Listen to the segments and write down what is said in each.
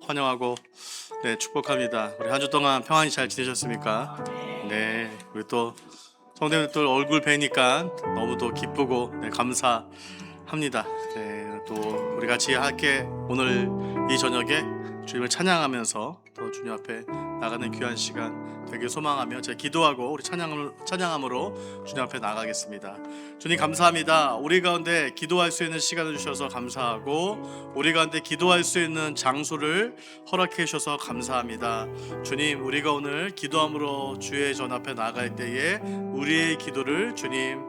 환영하고 축복합니다. 우리 한 주 동안 평안히 잘 지내셨습니까? 네, 우리 또 성도님들 얼굴 뵈니까 너무 또 기쁘고 감사합니다. 또 우리 같이 함께 오늘 이 저녁에 주님을 찬양하면서 또 주님 앞에 나가는 귀한 시간 되길 소망하며 제가 기도하고 우리 찬양함으로 주님 앞에 나가겠습니다. 주님 감사합니다. 우리 가운데 기도할 수 있는 시간을 주셔서 감사하고 우리 가운데 기도할 수 있는 장소를 허락해 주셔서 감사합니다. 주님, 우리가 오늘 기도함으로 주의 전 앞에 나갈 때에 우리의 기도를 주님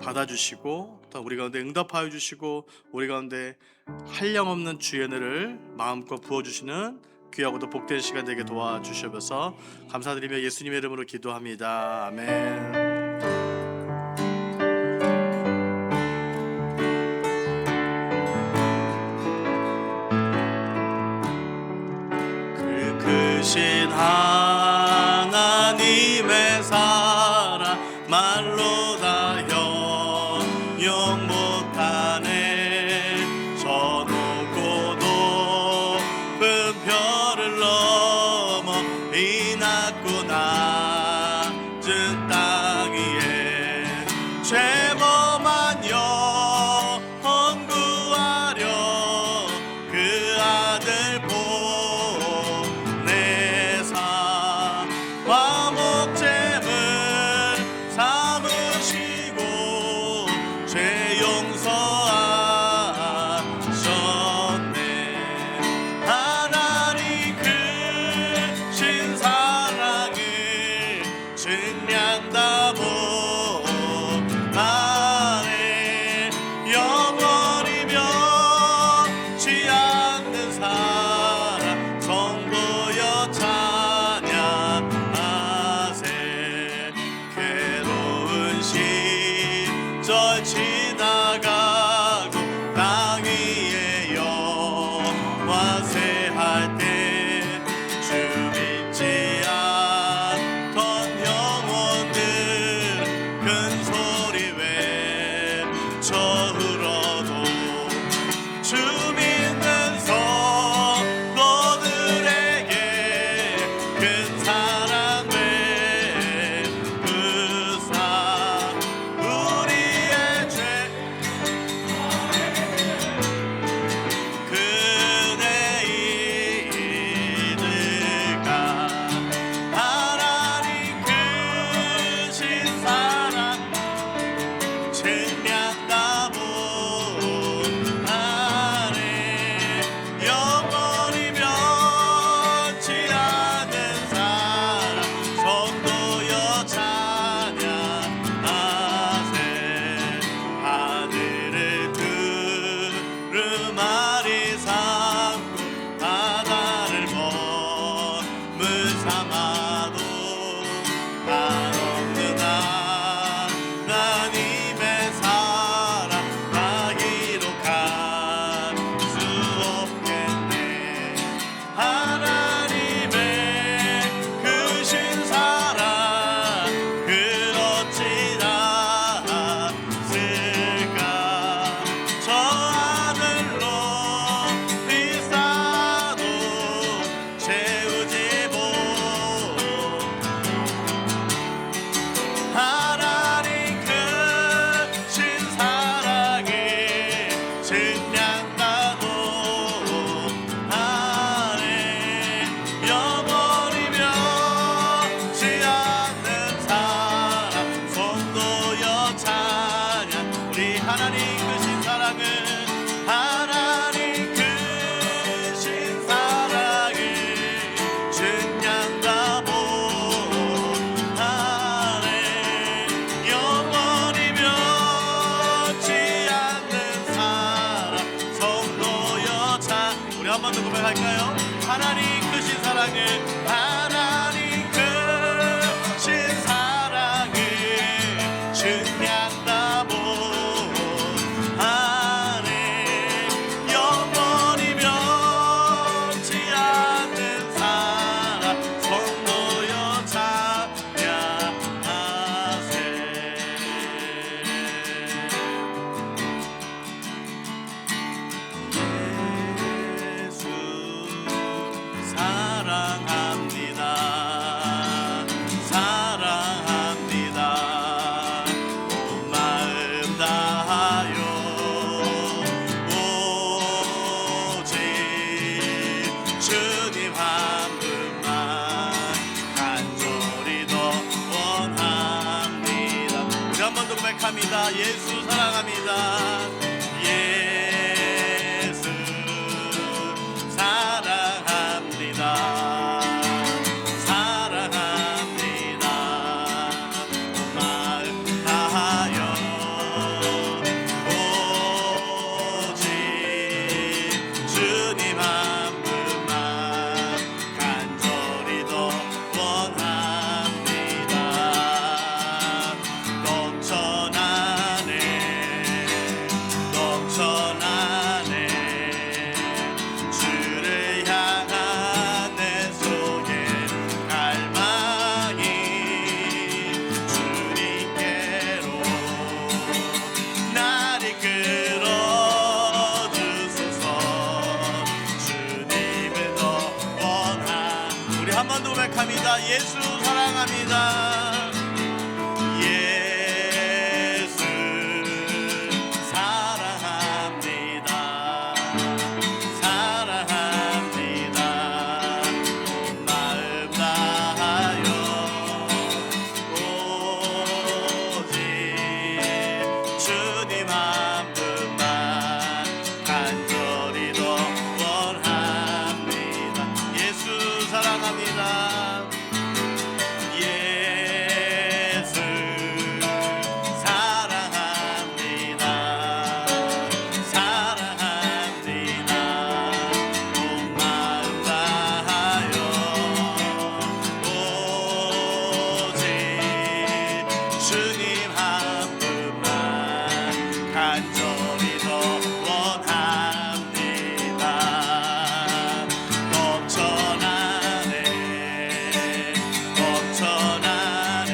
받아주시고 또 우리 가운데 응답하여 주시고 우리 가운데 한량없는 주의 은혜를 마음껏 부어주시는 귀하고도 복된 시간 되게 도와주셔서 감사드리며 예수님의 이름으로 기도합니다. 아멘. 크신 하나님의 사랑 말로 다 형용 못하네. 저 높고 높은 별을 넘어 이 낮고 낮은 땅 위에 죄범한 영혼 구하려 그 아들 화목제물 삼으시고 죄 용서하셨네. 하나님 크신 사랑을 증량다 못하네. 영원히 변치 않는 사랑 성도여 찬양. 시절 지나가고 땅 위에 영화 세할 때 주 믿지 않던 영혼들 큰 소리 외쳐 흘러도 주 믿는 성도들에게 큰 사랑 한번더 고백할까요? 하나님 크신 사랑을 하나님 크신 사랑을 증량다 못하네. 영원히 변치 않는 사랑 성도여 찬양하세. 예수 고백합니다. 예수 사랑합니다. 예수 사랑합니다. 사랑합니다. 마음 다하여 오직 주님 한 분만 간절히 더 원합니다. 넘쳐나네 넘쳐나네 주를 향한 내 속에 갈망이 주님께로 날 이끌어 주소서. 주님을 더 원하 우리 한 번 더 고백합니다. 예수 사랑합니다. 예수 사랑합니다. 사랑합니다. 마음 다하여 오직 주님 한 분만 간절히 더 원합니다. 예수 사랑합니다. 예수 사랑합니다. 사랑합니다. 온 마음 다하여 오직 주님 한 분만 간절히 더 원합니다. 넘쳐나네 넘쳐나네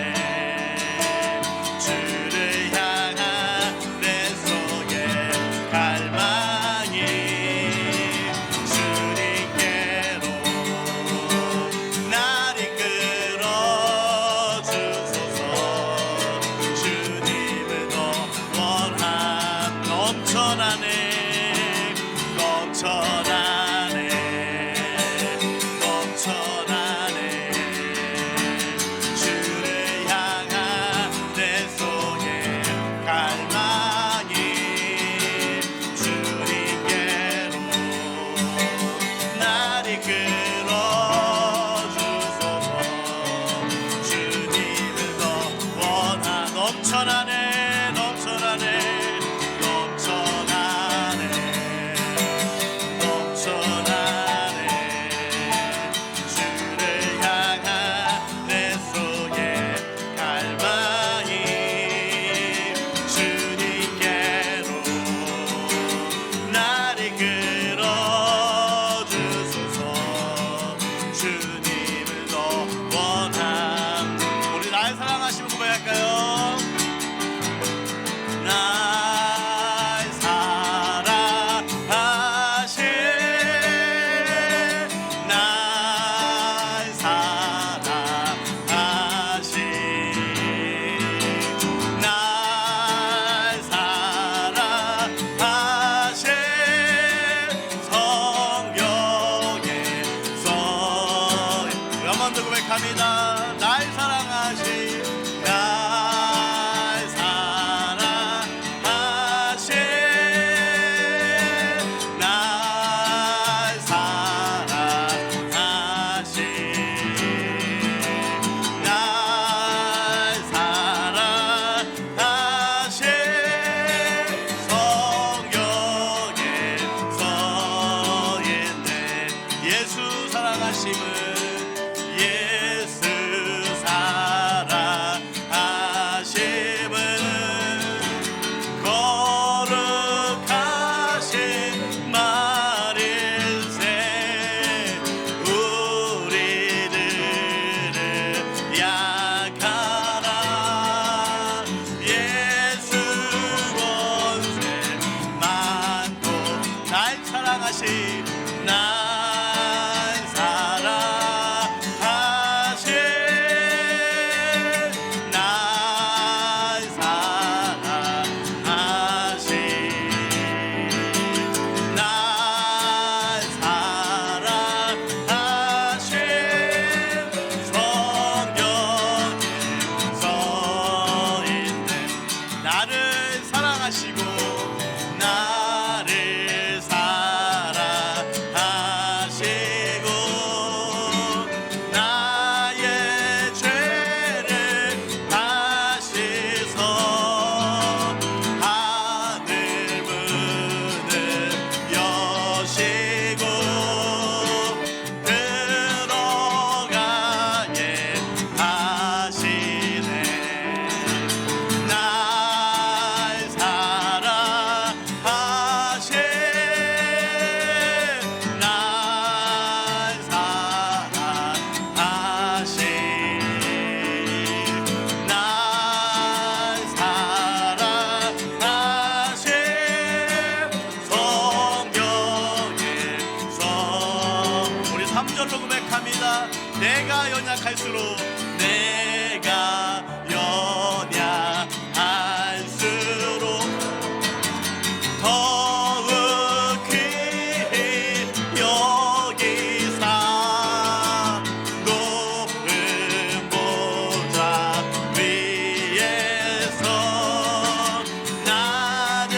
주를 향한 내 속에 갈망이 주님께로 날 이끌어 주소서. 주님을 더 원함 넘쳐나네 넘쳐나네 넘쳐나네 주를 향한 내 속에 갈망이 주님께로 날 이끌어 주소서. 주님을 더 원하 넘쳐나네 넘쳐나네 넘쳐나네 넘쳐나네 주를 향한 내 속에 갈망이 주님께로 날 이끌어 주소서. 주님을 더 원함 우리 날 사랑하시면 고백할까요? 내가 연약할수록 내가 연약할수록 더욱 귀히 여기사 높은 보좌 위에서 나를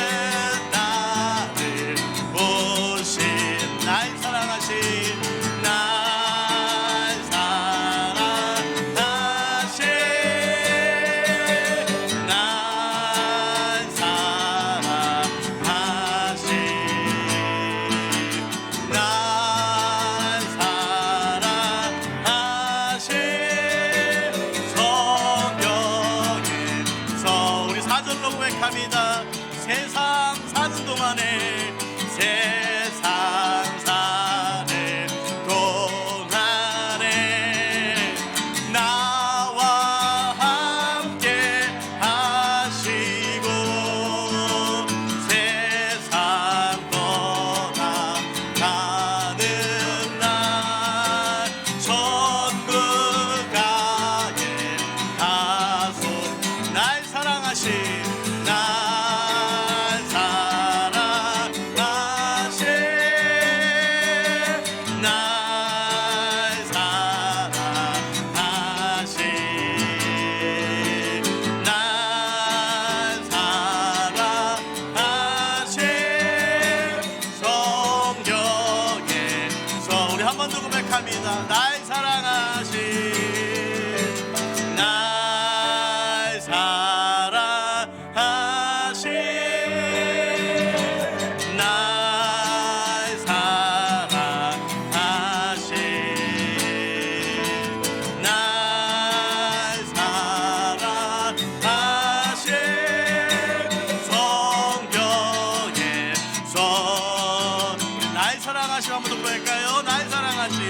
보신 날 사랑하신 날 사랑하신 날 사랑하신 날 사랑하신 성경에서 우리 사절로 고백합니다. 세상 사는 동안에 세상 사는 동안에 나와 함께 하시고 세상 떠나가는 날 천국 가게 하소. 날 사랑하신 날 사랑하신 날 사랑하신 날 사랑하신 성경에서 우리 한 번 더 고백합니다. 날 사랑하신 날 사랑하신 날 사랑하신 날 사랑하신 성경에서 날 사랑하신 한 번 더 고백할까요? 날 사랑하신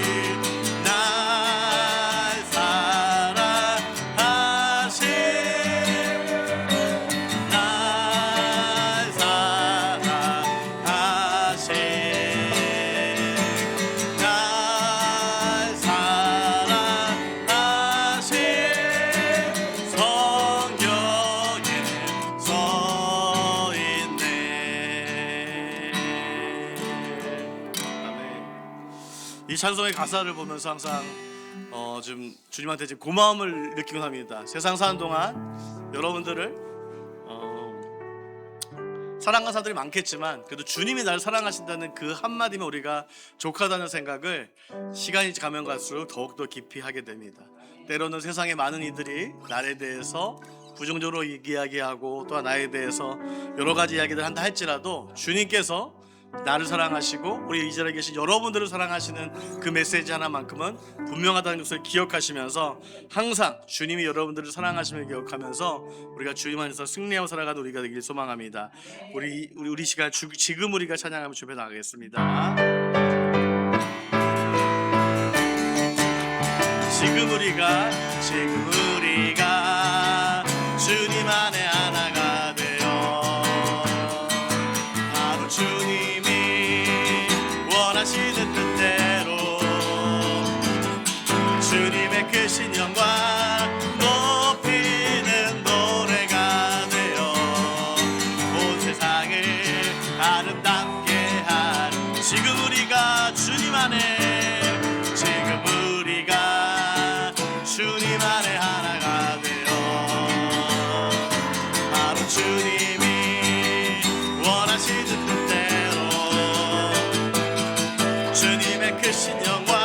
날 사랑하신 날 사랑하신 날 사랑하신 성경에 서 있네. 아멘. 이 찬송의 가사를 보면서 항상 좀 주님한테 지금 고마움을 느끼곤 합니다. 세상 사는 동안 여러분들을 사랑하는 사람들이 많겠지만 그래도 주님이 나를 사랑하신다는 그 한마디면 우리가 족하다는 생각을 시간이 가면 갈수록 더욱더 깊이 하게 됩니다. 때로는 세상의 많은 이들이 나에 대해서 부정적으로 이야기하고 또한 나에 대해서 여러 가지 이야기를 한다 할지라도 주님께서 나를 사랑하시고 우리 이 자리에 계신 여러분들을 사랑하시는 그 메시지 하나만큼은 분명하다는 것을 기억하시면서 항상 주님이 여러분들을 사랑하심을 기억하면서 우리가 주님 안에서 승리하고 살아가는 우리가 되길 소망합니다. 우리 시간 지금 우리가 찬양하며 주변에 나가겠습니다. 지금 우리가 주님 안에 하나가 되어 바로 주님이 원하시는 뜻대로 주님의 크신 영광 높이는 노래가 되어 온 세상을 아름답게 하는 지금 우리가 주님 안에 주님 안에 하나가 되어 바로 주님이 원하시는 뜻대로 주님의 크신 영광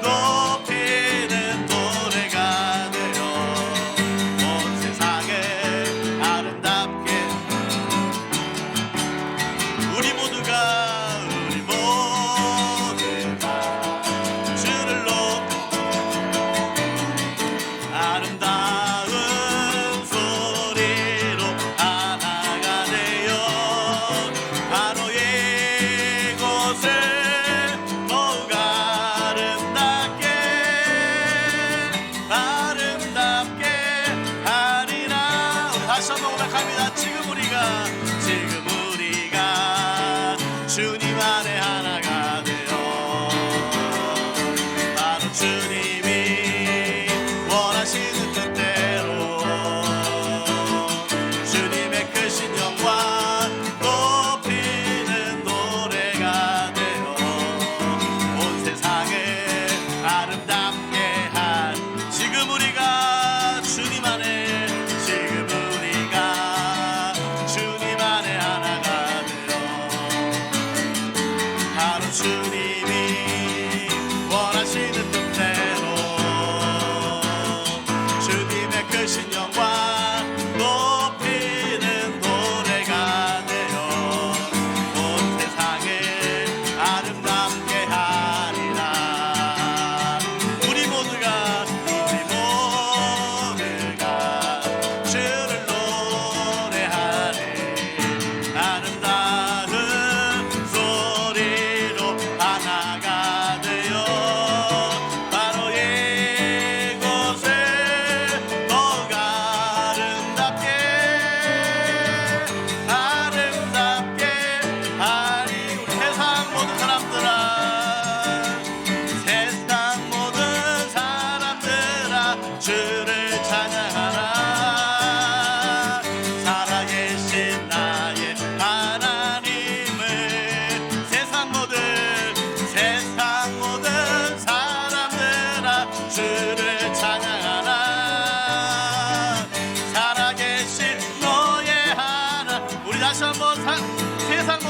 높이는 노래가 되어 온 세상을 아름답게 우리 모두가 주를 아름다운 소리로 하나가 되어 바로 이곳을 더욱 아름답게 하리라. 우리 다시 한번 고백합니다. 지금 우리가 주님 안에 하나가 되어 바로 주님이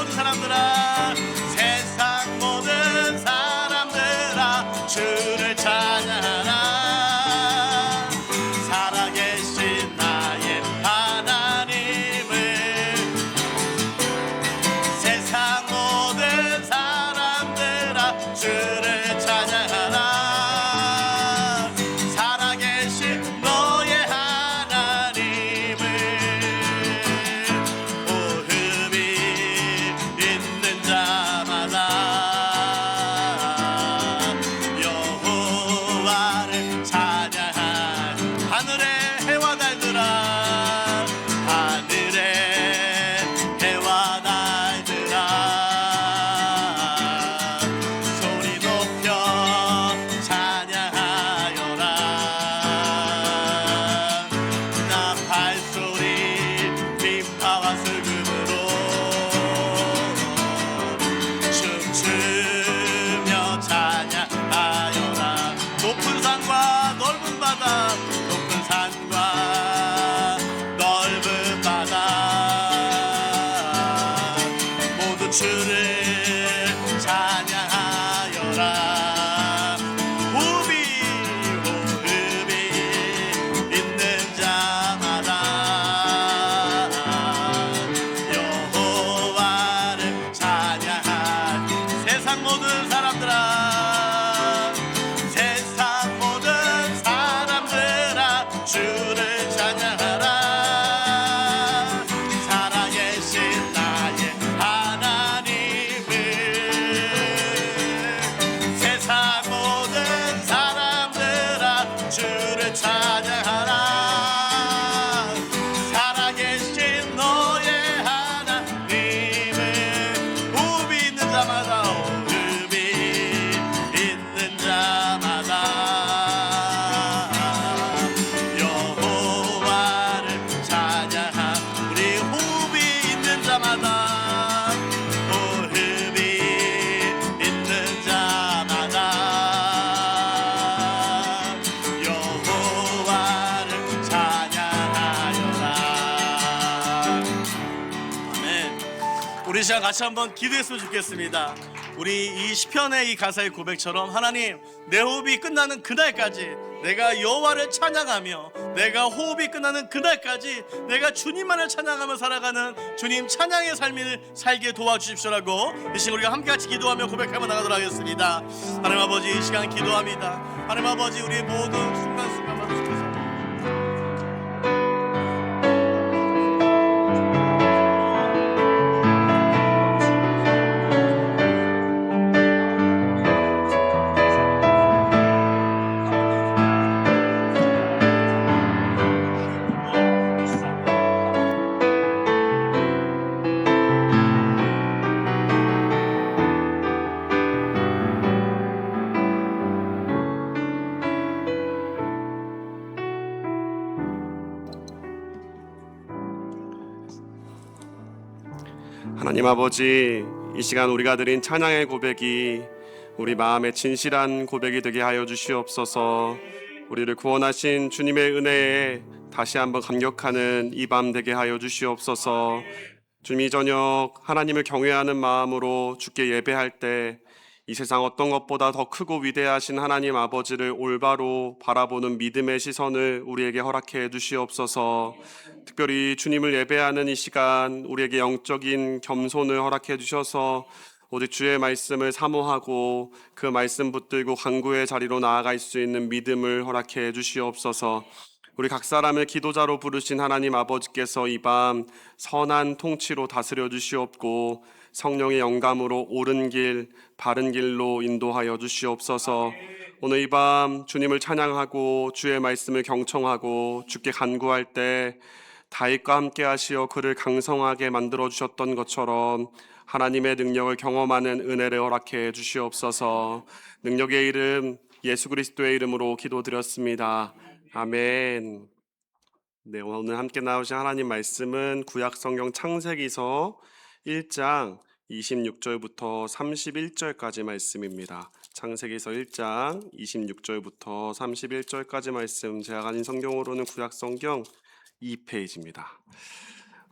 모든 사람들아, 세상 모든 사람들아, 주를 찬양하라. 살아계신 나의 하나님을, 세상 모든 사람들아, 주를 찬양하라. 살아계신 너의 하나님을, 호흡이 있는 자마다 여호와를 찬양한 하늘의 해와 달들아, 하늘의 해와 달들아, 소리 높여 찬양하여라. 나 발소리 빔파와 슬금으로 춤추며 찬양하여라. 높은 산과 넓은 바다, 높은 산과 넓은 바다, 모두 주를 찬양하여라. 호흡이 있는 자마다 여호와를 찬양할 세상 모든 사람들아, 세상 모든 사람들아, 주를 찬양하라. 살아계신 나의 하나님을, 세상 모든 사람들아, 주를 찬양하라. 살아계신 너의 하나님을, 호흡이 있는 자마다, 호흡이 있는 자마다 여호와를 찬양하. 우리 호흡이 있는 자마다, 호흡이 있는 자마다 여호와를 찬양하여라. 아멘. 우리 시간 같이 한번 기도했으면 좋겠습니다. 우리 이 시편의 이 가사의 고백처럼, 하나님, 내 호흡이 끝나는 그날까지 내가 여호와를 찬양하며, 내가 호흡이 끝나는 그날까지 내가 주님만을 찬양하며 살아가는 주님 찬양의 삶을 살게 도와주십시오라고 이 시간 우리가 함께 같이 기도하며 고백하며 나가도록 하겠습니다. 하나님 아버지, 이 시간 기도합니다. 하나님 아버지, 우리의 모든 순간순간마다 주께서 하나님 아버지, 이 시간 우리가 드린 찬양의 고백이 우리 마음의 진실한 고백이 되게 하여 주시옵소서. 우리를 구원하신 주님의 은혜에 다시 한번 감격하는 이 밤 되게 하여 주시옵소서. 주님, 이 저녁 하나님을 경외하는 마음으로 주께 예배할 때 이 세상 어떤 것보다 더 크고 위대하신 하나님 아버지를 올바로 바라보는 믿음의 시선을 우리에게 허락해 주시옵소서. 특별히 주님을 예배하는 이 시간 우리에게 영적인 겸손을 허락해 주셔서 오직 주의 말씀을 사모하고 그 말씀 붙들고 간구의 자리로 나아갈 수 있는 믿음을 허락해 주시옵소서. 우리 각 사람을 기도자로 부르신 하나님 아버지께서 이 밤 선한 통치로 다스려 주시옵고 성령의 영감으로 옳은 길, 바른 길로 인도하여 주시옵소서. 오늘 이 밤 주님을 찬양하고 주의 말씀을 경청하고 주께 간구할 때 다윗과 함께 하시어 그를 강성하게 만들어 주셨던 것처럼 하나님의 능력을 경험하는 은혜를 허락해 주시옵소서. 능력의 이름 예수 그리스도의 이름으로 기도드렸습니다. 아멘. 네, 오늘 함께 나오신 하나님 말씀은 구약 성경 창세기서 1장 26절부터 31절까지 말씀입니다. 창세기서 1장 26절부터 31절까지 말씀, 제가 가진 성경으로는 구약 성경 2페이지입니다.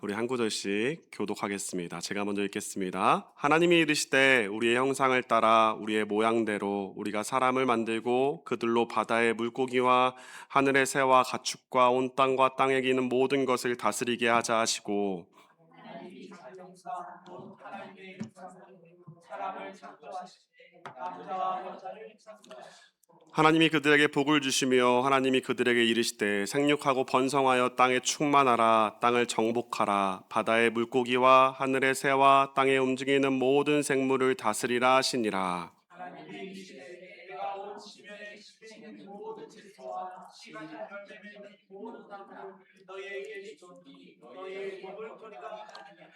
우리 한 구절씩 교독하겠습니다. 제가 먼저 읽겠습니다. 하나님이 이르시되 우리의 형상을 따라 우리의 모양대로 우리가 사람을 만들고 그들로 바다의 물고기와 하늘의 새와 가축과 온 땅과 땅에 기는 모든 것을 다스리게 하자 하시고 하나님이 자정사 곧 하나님의 형상으로 사람을 창조하시되 남자와 여자를 창조하시고 하나님이 그들에게 복을 주시며 하나님이 그들에게 이르시되 생육하고 번성하여 땅에 충만하라 땅을 정복하라 바다의 물고기와 하늘의 새와 땅에 움직이는 모든 생물을 다스리라 하시니라. 하나님이 이르시되 내가 온 지면에 심생의 모든 채소와 시간이 열매맺는 모든 나무를 너희에게 주노니 너희의 먹을거리가 아니냐.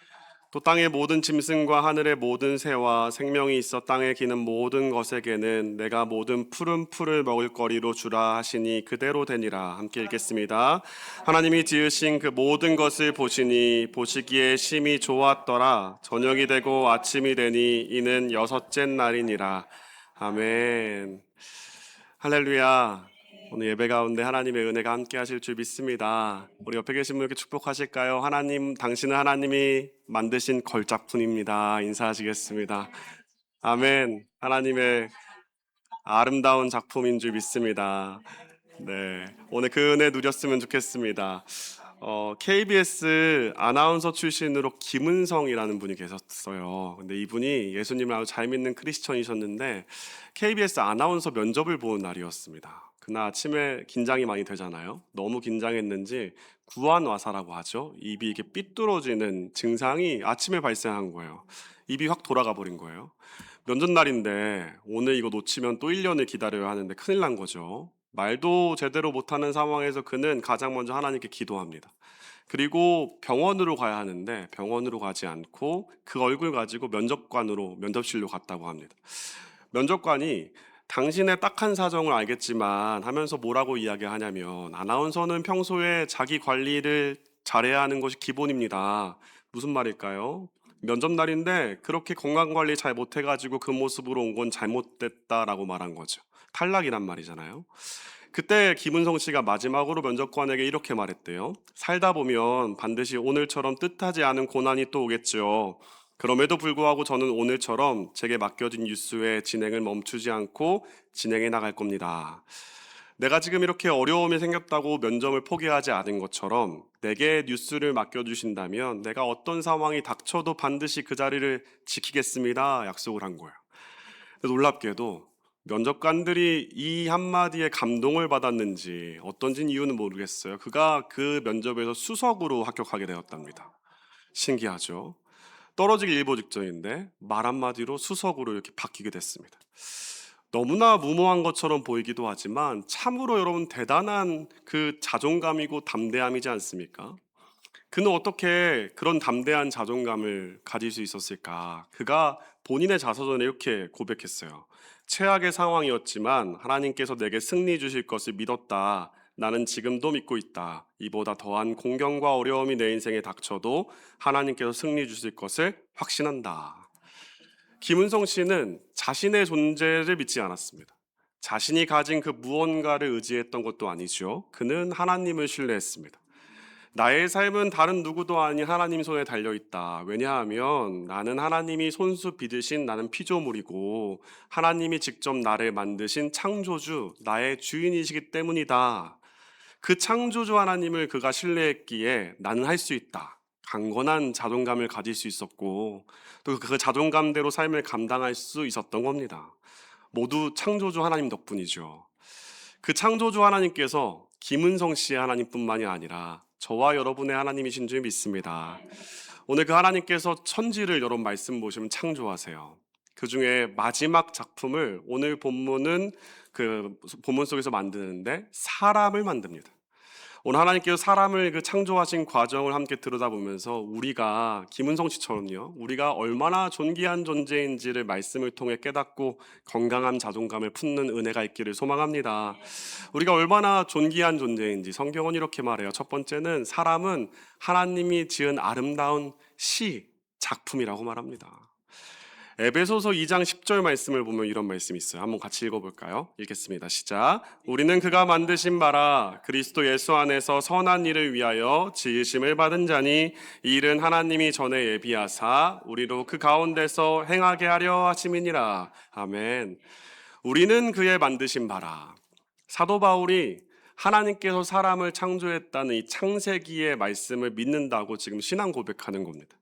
또 땅의 모든 짐승과 하늘의 모든 새와 생명이 있어 땅에 기는 모든 것에게는 내가 모든 푸른 풀을 먹을 거리로 주라 하시니 그대로 되니라. 함께 읽겠습니다. 하나님이 지으신 그 모든 것을 보시니 보시기에 심히 좋았더라. 저녁이 되고 아침이 되니 이는 여섯째 날이니라. 아멘. 할렐루야. 오늘 예배 가운데 하나님의 은혜가 함께 하실 줄 믿습니다. 우리 옆에 계신 분에게 축복하실까요? 하나님, 당신은 하나님이 만드신 걸작품입니다. 인사하시겠습니다. 아멘. 하나님의 아름다운 작품인 줄 믿습니다. 네. 오늘 그 은혜 누렸으면 좋겠습니다. KBS 아나운서 출신으로 김은성이라는 분이 계셨어요. 근데 이분이 예수님을 아주 잘 믿는 크리스천이셨는데 KBS 아나운서 면접을 보는 날이었습니다. 그날 아침에 긴장이 많이 되잖아요. 너무 긴장했는지 구안와사라고 하죠. 입이 이렇게 삐뚤어지는 증상이 아침에 발생한 거예요. 입이 확 돌아가 버린 거예요. 면접 날인데 오늘 이거 놓치면 또 1년을 기다려야 하는데 큰일 난 거죠. 말도 제대로 못하는 상황에서 그는 가장 먼저 하나님께 기도합니다. 그리고 병원으로 가야 하는데 병원으로 가지 않고 그 얼굴 가지고 면접실로 갔다고 합니다. 면접관이 당신의 딱한 사정을 알겠지만 하면서 뭐라고 이야기하냐면 아나운서는 평소에 자기 관리를 잘해야 하는 것이 기본입니다. 무슨 말일까요? 면접 날인데 그렇게 건강관리 잘 못해가지고 그 모습으로 온 건 잘못됐다라고 말한 거죠. 탈락이란 말이잖아요. 그때 김은성 씨가 마지막으로 면접관에게 이렇게 말했대요. 살다 보면 반드시 오늘처럼 뜻하지 않은 고난이 또 오겠죠. 그럼에도 불구하고 저는 오늘처럼 제게 맡겨진 뉴스의 진행을 멈추지 않고 진행해 나갈 겁니다. 내가 지금 이렇게 어려움이 생겼다고 면접을 포기하지 않은 것처럼 내게 뉴스를 맡겨주신다면 내가 어떤 상황이 닥쳐도 반드시 그 자리를 지키겠습니다. 약속을 한 거예요. 놀랍게도 면접관들이 이 한마디에 감동을 받았는지 어떤지 이유는 모르겠어요. 그가 그 면접에서 수석으로 합격하게 되었답니다. 신기하죠? 떨어지기 일보 직전인데 말 한마디로 수석으로 이렇게 바뀌게 됐습니다. 너무나 무모한 것처럼 보이기도 하지만 참으로 여러분 대단한 그 자존감이고 담대함이지 않습니까? 그는 어떻게 그런 담대한 자존감을 가질 수 있었을까? 그가 본인의 자서전에 이렇게 고백했어요. 최악의 상황이었지만 하나님께서 내게 승리 주실 것을 믿었다. 나는 지금도 믿고 있다. 이보다 더한 공경과 어려움이 내 인생에 닥쳐도 하나님께서 승리 주실 것을 확신한다. 김은성 씨는 자신의 존재를 믿지 않았습니다. 자신이 가진 그 무언가를 의지했던 것도 아니죠. 그는 하나님을 신뢰했습니다. 나의 삶은 다른 누구도 아닌 하나님 손에 달려있다. 왜냐하면 나는 하나님이 손수 빚으신 나는 피조물이고 하나님이 직접 나를 만드신 창조주, 나의 주인이시기 때문이다. 그 창조주 하나님을 그가 신뢰했기에 나는 할 수 있다. 강건한 자존감을 가질 수 있었고 또 그 자존감대로 삶을 감당할 수 있었던 겁니다. 모두 창조주 하나님 덕분이죠. 그 창조주 하나님께서 김은성 씨의 하나님뿐만이 아니라 저와 여러분의 하나님이신 줄 믿습니다. 오늘 그 하나님께서 천지를 여러분 말씀 보시면 창조하세요. 그 중에 마지막 작품을 오늘 본문은 그 본문 속에서 만드는데 사람을 만듭니다. 오늘 하나님께서 사람을 그 창조하신 과정을 함께 들여다보면서 우리가 김은성 씨처럼요, 우리가 얼마나 존귀한 존재인지를 말씀을 통해 깨닫고 건강한 자존감을 품는 은혜가 있기를 소망합니다. 우리가 얼마나 존귀한 존재인지 성경은 이렇게 말해요. 첫 번째는 사람은 하나님이 지은 아름다운 작품이라고 말합니다. 에베소서 2장 10절 말씀을 보면 이런 말씀이 있어요. 한번 같이 읽어볼까요? 읽겠습니다. 시작. 우리는 그가 만드신 바라 그리스도 예수 안에서 선한 일을 위하여 지으심을 받은 자니 이 일은 하나님이 전에 예비하사 우리로 그 가운데서 행하게 하려 하심이니라. 아멘. 우리는 그의 만드신 바라. 사도 바울이 하나님께서 사람을 창조했다는 이 창세기의 말씀을 믿는다고 지금 신앙 고백하는 겁니다.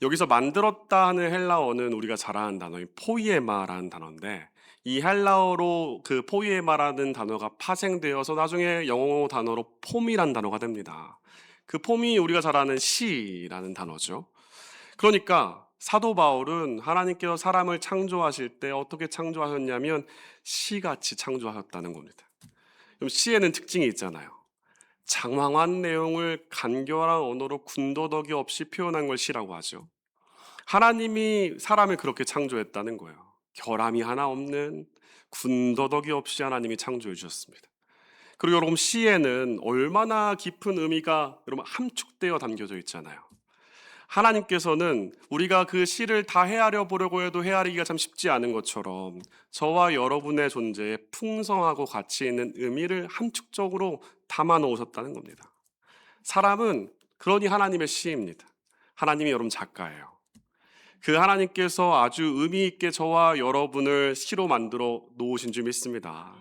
여기서 만들었다 하는 헬라어는 우리가 잘 아는 단어인 포이에마라는 단어인데, 이 헬라어로 그 포이에마라는 단어가 파생되어서 나중에 영어 단어로 폼이라는 단어가 됩니다. 그 폼이 우리가 잘 아는 시라는 단어죠. 그러니까 사도 바울은 하나님께서 사람을 창조하실 때 어떻게 창조하셨냐면 시같이 창조하셨다는 겁니다. 그럼 시에는 특징이 있잖아요. 장황한 내용을 간결한 언어로 군더더기 없이 표현한 걸 시라고 하죠. 하나님이 사람을 그렇게 창조했다는 거예요. 결함이 하나 없는, 군더더기 없이 하나님이 창조해 주셨습니다. 그리고 여러분, 시에는 얼마나 깊은 의미가 여러분 함축되어 담겨져 있잖아요. 하나님께서는 우리가 그 시를 다 헤아려 보려고 해도 헤아리기가 참 쉽지 않은 것처럼 저와 여러분의 존재에 풍성하고 가치 있는 의미를 함축적으로 담아 놓으셨다는 겁니다. 사람은 그러니 하나님의 시입니다. 하나님이 여러분 작가예요. 그 하나님께서 아주 의미 있게 저와 여러분을 시로 만들어 놓으신 줄 믿습니다.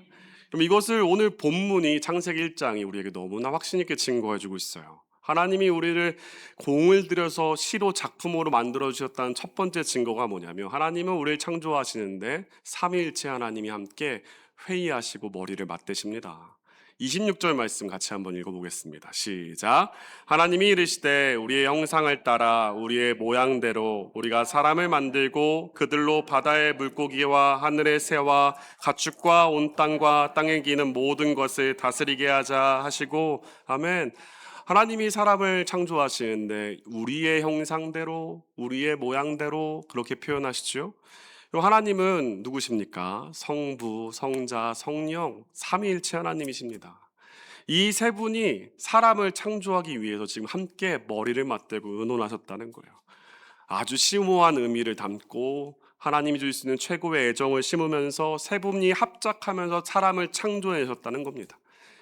그럼 이것을 오늘 본문이 창세기 1장이 우리에게 너무나 확신 있게 증거해 주고 있어요. 하나님이 우리를 공을 들여서 시로 작품으로 만들어 주셨다는 첫 번째 증거가 뭐냐면, 하나님은 우리를 창조하시는데 삼위일체 하나님이 함께 회의하시고 머리를 맞대십니다. 26절 말씀 같이 한번 읽어보겠습니다. 시작. 하나님이 이르시되 우리의 형상을 따라 우리의 모양대로 우리가 사람을 만들고 그들로 바다의 물고기와 하늘의 새와 가축과 온 땅과 땅에 기는 모든 것을 다스리게 하자 하시고, 아멘. 하나님이 사람을 창조하시는데 우리의 형상대로 우리의 모양대로 그렇게 표현하시죠. 하나님은 누구십니까? 성부, 성자, 성령, 삼위일체 하나님이십니다. 이 세 분이 사람을 창조하기 위해서 지금 함께 머리를 맞대고 의논하셨다는 거예요. 아주 심오한 의미를 담고 하나님이 줄 수 있는 최고의 애정을 심으면서 세 분이 합작하면서 사람을 창조해셨다는 겁니다.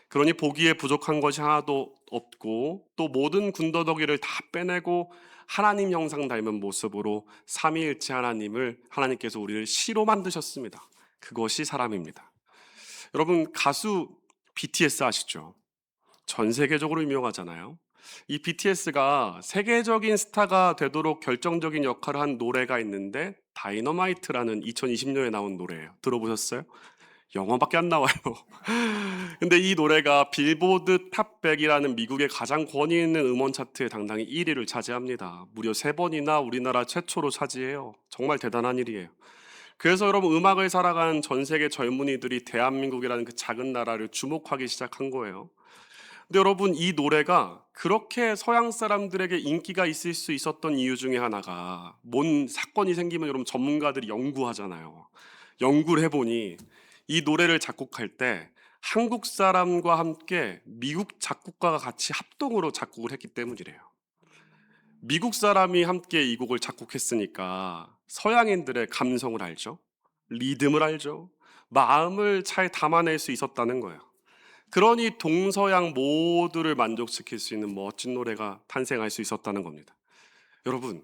그러니 보기에 부족한 것이 하나도 없고 또 모든 군더더기를 다 빼내고 하나님 형상 닮은 모습으로 삼위일체 하나님께서 우리를 시로 만드셨습니다. 그것이 사람입니다. 여러분, 가수 BTS 아시죠? 전 세계적으로 유명하잖아요. 이 BTS가 세계적인 스타가 되도록 결정적인 역할을 한 노래가 있는데 다이너마이트라는 2020년에 나온 노래예요. 들어보셨어요? 영어밖에 안 나와요. 근데 이 노래가 빌보드 탑 100이라는 미국의 가장 권위 있는 음원 차트에 당당히 1위를 차지합니다. 무려 3번이나 우리나라 최초로 차지해요. 정말 대단한 일이에요. 그래서 여러분, 음악을 살아가는 전 세계 젊은이들이 대한민국이라는 그 작은 나라를 주목하기 시작한 거예요. 근데 여러분, 이 노래가 그렇게 서양 사람들에게 인기가 있을 수 있었던 이유 중에 하나가, 뭔 사건이 생기면 여러분 전문가들이 연구하잖아요. 연구를 해보니 이 노래를 작곡할 때 한국 사람과 함께 미국 작곡가가 같이 합동으로 작곡을 했기 때문이래요. 미국 사람이 함께 이 곡을 작곡했으니까 서양인들의 감성을 알죠. 리듬을 알죠. 마음을 잘 담아낼 수 있었다는 거예요. 그러니 동서양 모두를 만족시킬 수 있는 멋진 노래가 탄생할 수 있었다는 겁니다. 여러분,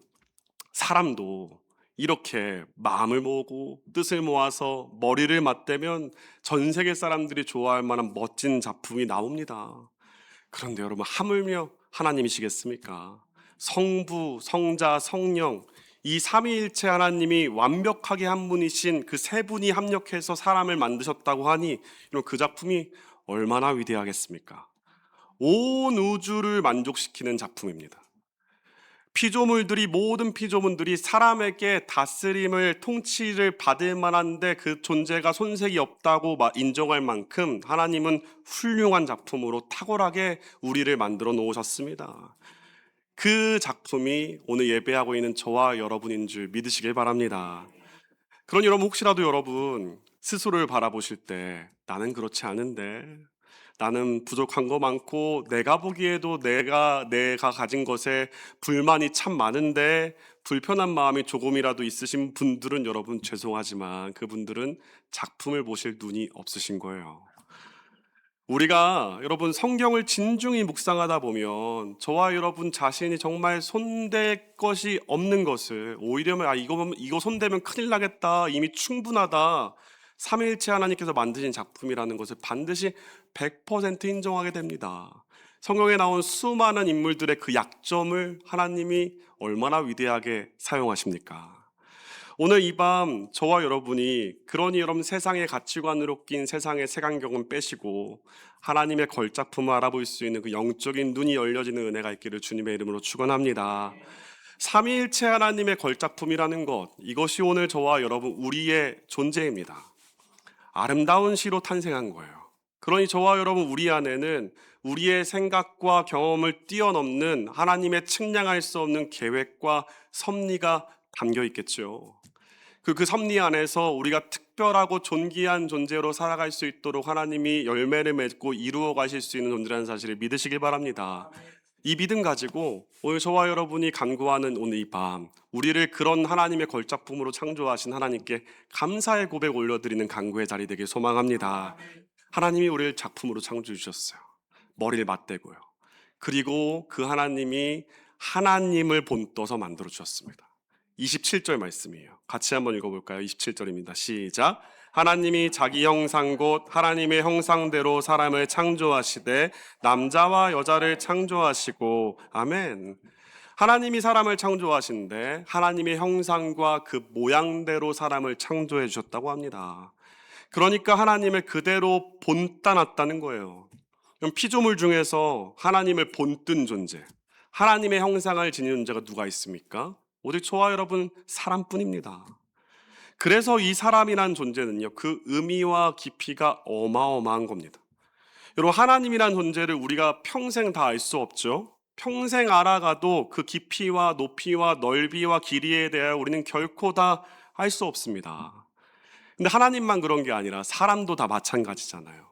사람도 이렇게 마음을 모으고 뜻을 모아서 머리를 맞대면 전 세계 사람들이 좋아할 만한 멋진 작품이 나옵니다. 그런데 여러분, 하물며 하나님이시겠습니까? 성부, 성자, 성령, 이 삼위일체 하나님이 완벽하게 한 분이신 그 세 분이 합력해서 사람을 만드셨다고 하니 그 작품이 얼마나 위대하겠습니까? 온 우주를 만족시키는 작품입니다. 모든 피조물들이 사람에게 다스림을, 통치를 받을 만한데 그 존재가 손색이 없다고 인정할 만큼 하나님은 훌륭한 작품으로 탁월하게 우리를 만들어 놓으셨습니다. 그 작품이 오늘 예배하고 있는 저와 여러분인 줄 믿으시길 바랍니다. 그러니 여러분, 혹시라도 여러분 스스로를 바라보실 때 나는 그렇지 않은데, 나는 부족한 거 많고 내가 보기에도 내가 가진 것에 불만이 참 많은데 불편한 마음이 조금이라도 있으신 분들은 여러분 죄송하지만 그분들은 작품을 보실 눈이 없으신 거예요. 우리가 여러분 성경을 진중히 묵상하다 보면 저와 여러분 자신이 정말 손댈 것이 없는 것을 오히려 이거 손대면 큰일 나겠다, 이미 충분하다, 삼위일체 하나님께서 만드신 작품이라는 것을 반드시 100% 인정하게 됩니다. 성경에 나온 수많은 인물들의 그 약점을 하나님이 얼마나 위대하게 사용하십니까? 오늘 이 밤 저와 여러분이 그러니 여러분 세상의 가치관으로 낀 세상의 색안경은 빼시고 하나님의 걸작품을 알아볼 수 있는 그 영적인 눈이 열려지는 은혜가 있기를 주님의 이름으로 축원합니다. 삼위일체 하나님의 걸작품이라는 것, 이것이 오늘 저와 여러분 우리의 존재입니다. 아름다운 시로 탄생한 거예요. 그러니 저와 여러분 우리 안에는 우리의 생각과 경험을 뛰어넘는 하나님의 측량할 수 없는 계획과 섭리가 담겨 있겠죠. 그 섭리 안에서 우리가 특별하고 존귀한 존재로 살아갈 수 있도록 하나님이 열매를 맺고 이루어 가실 수 있는 존재라는 사실을 믿으시길 바랍니다. 이 믿음 가지고 오늘 저와 여러분이 간구하는 오늘 이 밤, 우리를 그런 하나님의 걸작품으로 창조하신 하나님께 감사의 고백 올려드리는 간구의 자리 되길 소망합니다. 하나님이 우리를 작품으로 창조해 주셨어요. 머리를 맞대고요. 그리고 그 하나님이 하나님을 본떠서 만들어 주셨습니다. 27절 말씀이에요. 같이 한번 읽어볼까요? 27절입니다. 시작. 하나님이 자기 형상 곧 하나님의 형상대로 사람을 창조하시되 남자와 여자를 창조하시고, 아멘. 하나님이 사람을 창조하시는데 하나님의 형상과 그 모양대로 사람을 창조해 주셨다고 합니다. 그러니까 하나님을 그대로 본따놨다는 거예요. 그럼 피조물 중에서 하나님을 본뜬 존재, 하나님의 형상을 지닌 존재가 누가 있습니까? 오직 저와 여러분 사람뿐입니다. 그래서 이 사람이란 존재는요, 그 의미와 깊이가 어마어마한 겁니다. 여러분, 하나님이란 존재를 우리가 평생 다 알 수 없죠. 평생 알아가도 그 깊이와 높이와 넓이와 길이에 대하여 우리는 결코 다 알 수 없습니다. 근데 하나님만 그런 게 아니라 사람도 다 마찬가지잖아요.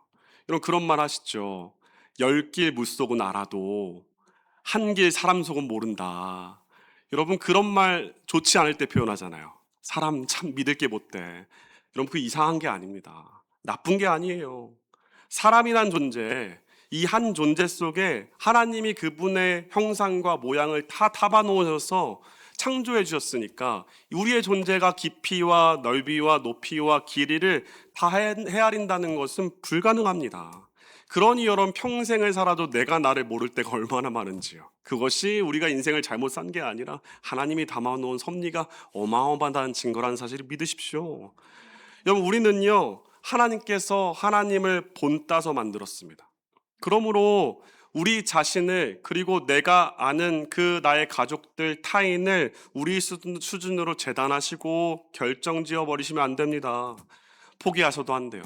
여러분, 그런 말 하시죠. 10길 물속은 알아도 한 길 사람 속은 모른다. 여러분, 그런 말 좋지 않을 때 표현하잖아요. 사람 참 믿을 게 못돼. 여러분, 그 이상한 게 아닙니다. 나쁜 게 아니에요. 사람이란 존재, 이 한 존재 속에 하나님이 그분의 형상과 모양을 다 담아 놓으셔서 창조해 주셨으니까 우리의 존재가 깊이와 넓이와 높이와 길이를 다 헤아린다는 것은 불가능합니다. 그러니 여러분, 평생을 살아도 내가 나를 모를 때가 얼마나 많은지요. 그것이 우리가 인생을 잘못 산 게 아니라 하나님이 담아놓은 섭리가 어마어마하다는 증거라는 사실을 믿으십시오. 여러분, 우리는요, 하나님께서 하나님을 본따서 만들었습니다. 그러므로 우리 자신을, 그리고 내가 아는 그 나의 가족들, 타인을 우리 수준으로 재단하시고 결정지어 버리시면 안 됩니다. 포기하셔도 안 돼요.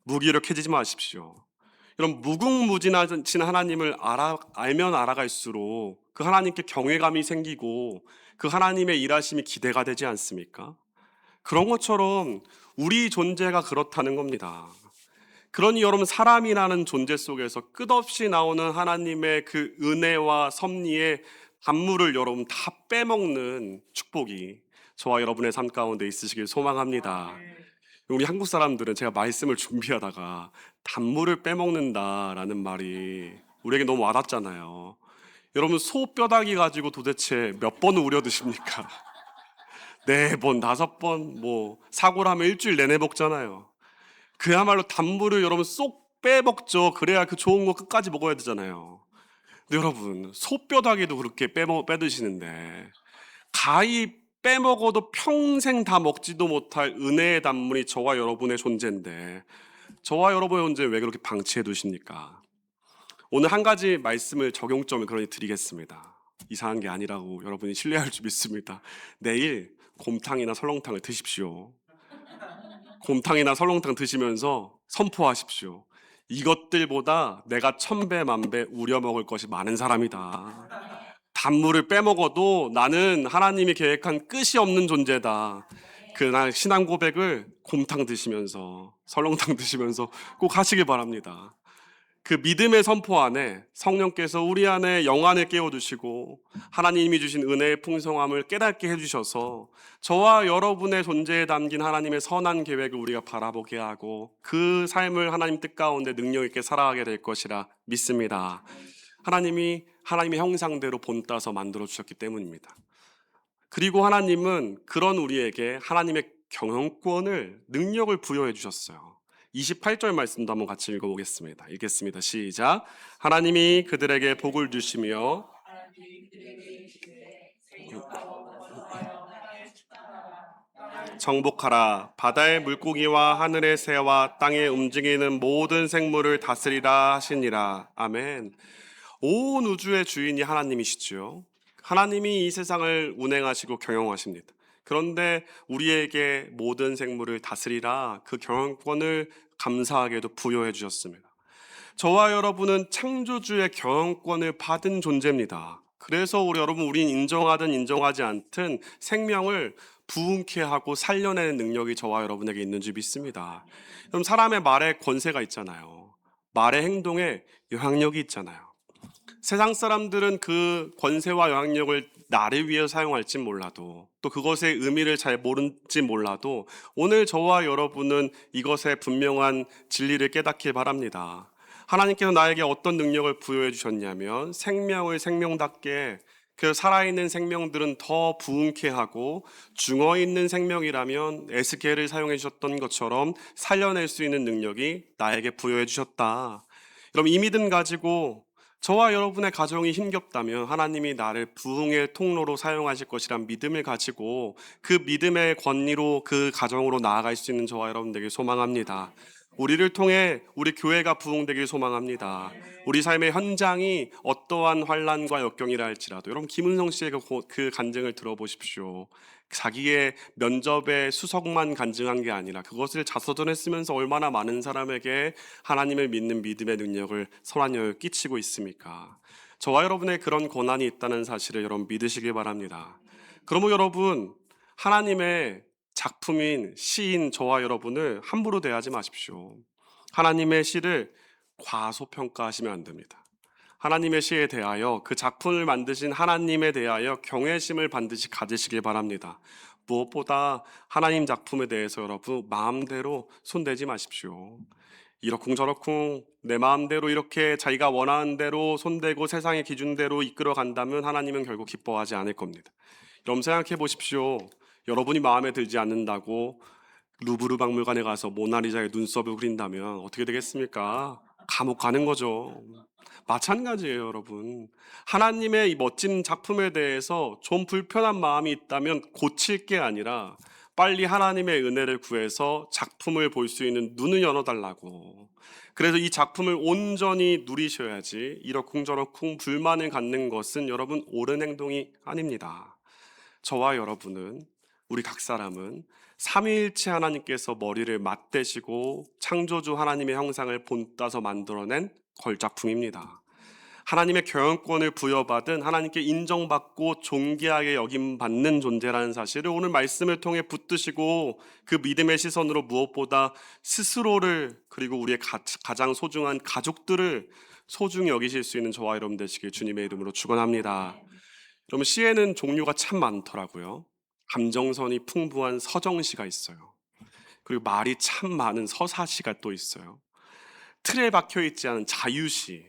무기력해지지 마십시오. 여러분, 무궁무진하신 하나님을 알면 알아갈수록 그 하나님께 경외감이 생기고 그 하나님의 일하심이 기대가 되지 않습니까? 그런 것처럼 우리 존재가 그렇다는 겁니다. 그러니 여러분, 사람이라는 존재 속에서 끝없이 나오는 하나님의 그 은혜와 섭리의 단물을 여러분 다 빼먹는 축복이 저와 여러분의 삶 가운데 있으시길 소망합니다. 우리 한국 사람들은 제가 말씀을 준비하다가 단물을 빼먹는다라는 말이 우리에게 너무 와닿잖아요. 여러분, 소 뼈다귀 가지고 도대체 몇 번 우려 드십니까? 4번, 5번, 사고를 하면 일주일 내내 먹잖아요. 그야말로 단물을 여러분 쏙 빼먹죠. 그래야 그 좋은 거 끝까지 먹어야 되잖아요. 근데 여러분, 소 뼈다귀도 그렇게 빼드시는데 가히 빼먹어도 평생 다 먹지도 못할 은혜의 단물이 저와 여러분의 존재인데 저와 여러분의 존재 왜 그렇게 방치해 두십니까? 오늘 한 가지 말씀을 적용점을 그러니 드리겠습니다. 이상한 게 아니라고 여러분이 신뢰할 줄 믿습니다. 내일 곰탕이나 설렁탕을 드십시오. 곰탕이나 설렁탕 드시면서 선포하십시오. 이것들보다 내가 1000배 만배 우려 먹을 것이 많은 사람이다. 단물을 빼먹어도 나는 하나님이 계획한 끝이 없는 존재다. 그날 신앙 고백을 곰탕 드시면서 설렁탕 드시면서 꼭 하시길 바랍니다. 그 믿음의 선포 안에 성령께서 우리 안에 영안을 깨워주시고 하나님이 주신 은혜의 풍성함을 깨닫게 해주셔서 저와 여러분의 존재에 담긴 하나님의 선한 계획을 우리가 바라보게 하고 그 삶을 하나님 뜻 가운데 능력 있게 살아가게 될 것이라 믿습니다. 하나님이 하나님의 형상대로 본따서 만들어 주셨기 때문입니다. 그리고 하나님은 그런 우리에게 하나님의 경영권을, 능력을 부여해 주셨어요. 28절 말씀도 한번 같이 읽어보겠습니다. 읽겠습니다. 시작. 하나님이 그들에게 복을 주시며 정복하라. 바다의 물고기와 하늘의 새와 땅에 움직이는 모든 생물을 다스리라 하시니라. 아멘. 온 우주의 주인이 하나님이시죠. 하나님이 이 세상을 운행하시고 경영하십니다. 그런데 우리에게 모든 생물을 다스리라 그 경영권을 감사하게도 부여해 주셨습니다. 저와 여러분은 창조주의 경영권을 받은 존재입니다. 그래서 우린 인정하든 인정하지 않든 생명을 부흥케 하고 살려내는 능력이 저와 여러분에게 있는 줄 믿습니다. 그럼 사람의 말에 권세가 있잖아요. 말의 행동에 영향력이 있잖아요. 세상 사람들은 그 권세와 영향력을 나를 위해 사용할지 몰라도 또 그것의 의미를 잘 모른지 몰라도 오늘 저와 여러분은 이것의 분명한 진리를 깨닫길 바랍니다. 하나님께서 나에게 어떤 능력을 부여해 주셨냐면 생명을 생명답게 그 살아있는 생명들은 더 부흥케 하고 죽어있는 생명이라면 에스겔을 사용해 주셨던 것처럼 살려낼 수 있는 능력이 나에게 부여해 주셨다. 여러분 이 믿음 가지고 저와 여러분의 가정이 힘겹다면 하나님이 나를 부흥의 통로로 사용하실 것이란 믿음을 가지고 그 믿음의 권위로 그 가정으로 나아갈 수 있는 저와 여러분 되길 소망합니다. 우리를 통해 우리 교회가 부흥되길 소망합니다. 우리 삶의 현장이 어떠한 환난과 역경이라 할지라도 여러분 김은성 씨의 그 간증을 들어보십시오. 자기의 면접의 수석만 간증한 게 아니라 그것을 자서전했으면서 얼마나 많은 사람에게 하나님을 믿는 믿음의 능력을 선한 영향을 끼치고 있습니까? 저와 여러분의 그런 고난이 있다는 사실을 여러분 믿으시길 바랍니다. 그러므로 여러분 하나님의 작품인 시인 저와 여러분을 함부로 대하지 마십시오. 하나님의 시를 과소평가하시면 안 됩니다. 하나님의 시에 대하여 그 작품을 만드신 하나님에 대하여 경외심을 반드시 가지시길 바랍니다. 무엇보다 하나님 작품에 대해서 여러분 마음대로 손대지 마십시오. 이러쿵저러쿵 내 마음대로 이렇게 자기가 원하는 대로 손대고 세상의 기준대로 이끌어 간다면 하나님은 결국 기뻐하지 않을 겁니다. 여러분 생각해 보십시오. 여러분이 마음에 들지 않는다고 루브르 박물관에 가서 모나리자의 눈썹을 그린다면 어떻게 되겠습니까? 감옥 가는 거죠. 마찬가지예요, 여러분. 하나님의 이 멋진 작품에 대해서 좀 불편한 마음이 있다면 고칠 게 아니라 빨리 하나님의 은혜를 구해서 작품을 볼 수 있는 눈을 열어달라고. 그래서 이 작품을 온전히 누리셔야지 이러쿵저러쿵 불만을 갖는 것은 여러분 옳은 행동이 아닙니다. 저와 여러분은 우리 각 사람은 삼위일체 하나님께서 머리를 맞대시고 창조주 하나님의 형상을 본따서 만들어낸 걸작품입니다. 하나님의 경영권을 부여받은 하나님께 인정받고 존귀하게 여김받는 존재라는 사실을 오늘 말씀을 통해 붙드시고 그 믿음의 시선으로 무엇보다 스스로를 그리고 우리의 가장 소중한 가족들을 소중히 여기실 수 있는 저와 여러분 되시길 주님의 이름으로 축원합니다. 여러분 시에는 종류가 참 많더라고요. 감정선이 풍부한 서정시가 있어요. 그리고 말이 참 많은 서사시가 또 있어요. 틀에 박혀있지 않은 자유시,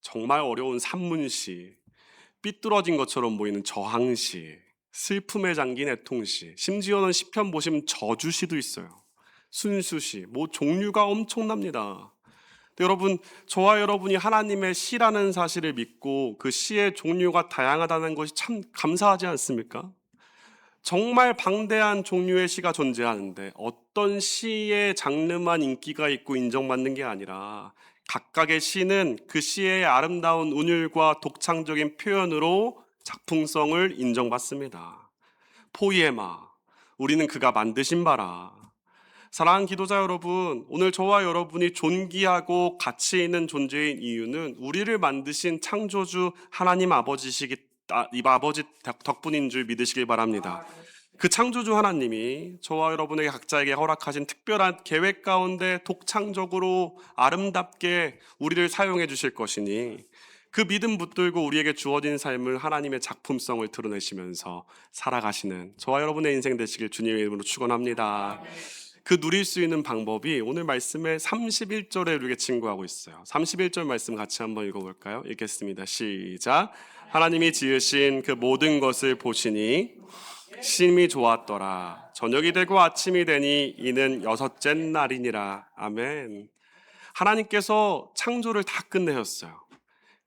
정말 어려운 산문시, 삐뚤어진 것처럼 보이는 저항시, 슬픔에 잠긴 애통시, 심지어는 시편 보시면 저주시도 있어요. 순수시, 종류가 엄청납니다. 여러분, 저와 여러분이 하나님의 시라는 사실을 믿고 그 시의 종류가 다양하다는 것이 참 감사하지 않습니까? 정말 방대한 종류의 시가 존재하는데 어떤 시의 장르만 인기가 있고 인정받는 게 아니라 각각의 시는 그 시의 아름다운 운율과 독창적인 표현으로 작품성을 인정받습니다. 포이에마, 우리는 그가 만드신 바라. 사랑하는 기도자 여러분, 오늘 저와 여러분이 존귀하고 가치 있는 존재인 이유는 우리를 만드신 창조주 하나님 아버지시기 이 아버지 덕분인 줄 믿으시길 바랍니다. 그 창조주 하나님이 저와 여러분에게 각자에게 허락하신 특별한 계획 가운데 독창적으로 아름답게 우리를 사용해 주실 것이니 그 믿음 붙들고 우리에게 주어진 삶을 하나님의 작품성을 드러내시면서 살아가시는 저와 여러분의 인생 되시길 주님의 이름으로 축원합니다. 그 누릴 수 있는 방법이 오늘 말씀의 31절에 우리에게 증거하고 있어요. 31절 말씀 같이 한번 읽어볼까요? 읽겠습니다. 시작. 하나님이 지으신 그 모든 것을 보시니 심히 좋았더라. 저녁이 되고 아침이 되니 이는 여섯째 날이니라. 아멘. 하나님께서 창조를 다 끝내셨어요.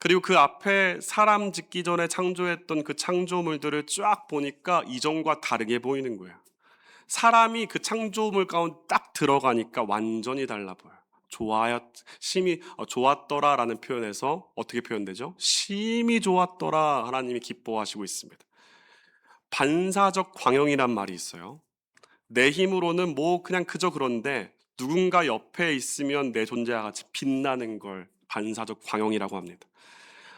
그리고 그 앞에 사람 짓기 전에 창조했던 그 창조물들을 쫙 보니까 이전과 다르게 보이는 거예요. 사람이 그 창조물 가운데 딱 들어가니까 완전히 달라 보여요. 좋았더라라는 표현에서 어떻게 표현되죠? 심히 좋았더라. 하나님이 기뻐하시고 있습니다. 반사적 광영이란 말이 있어요. 내 힘으로는 그냥 그저 그런데 누군가 옆에 있으면 내 존재와 같이 빛나는 걸 반사적 광영이라고 합니다.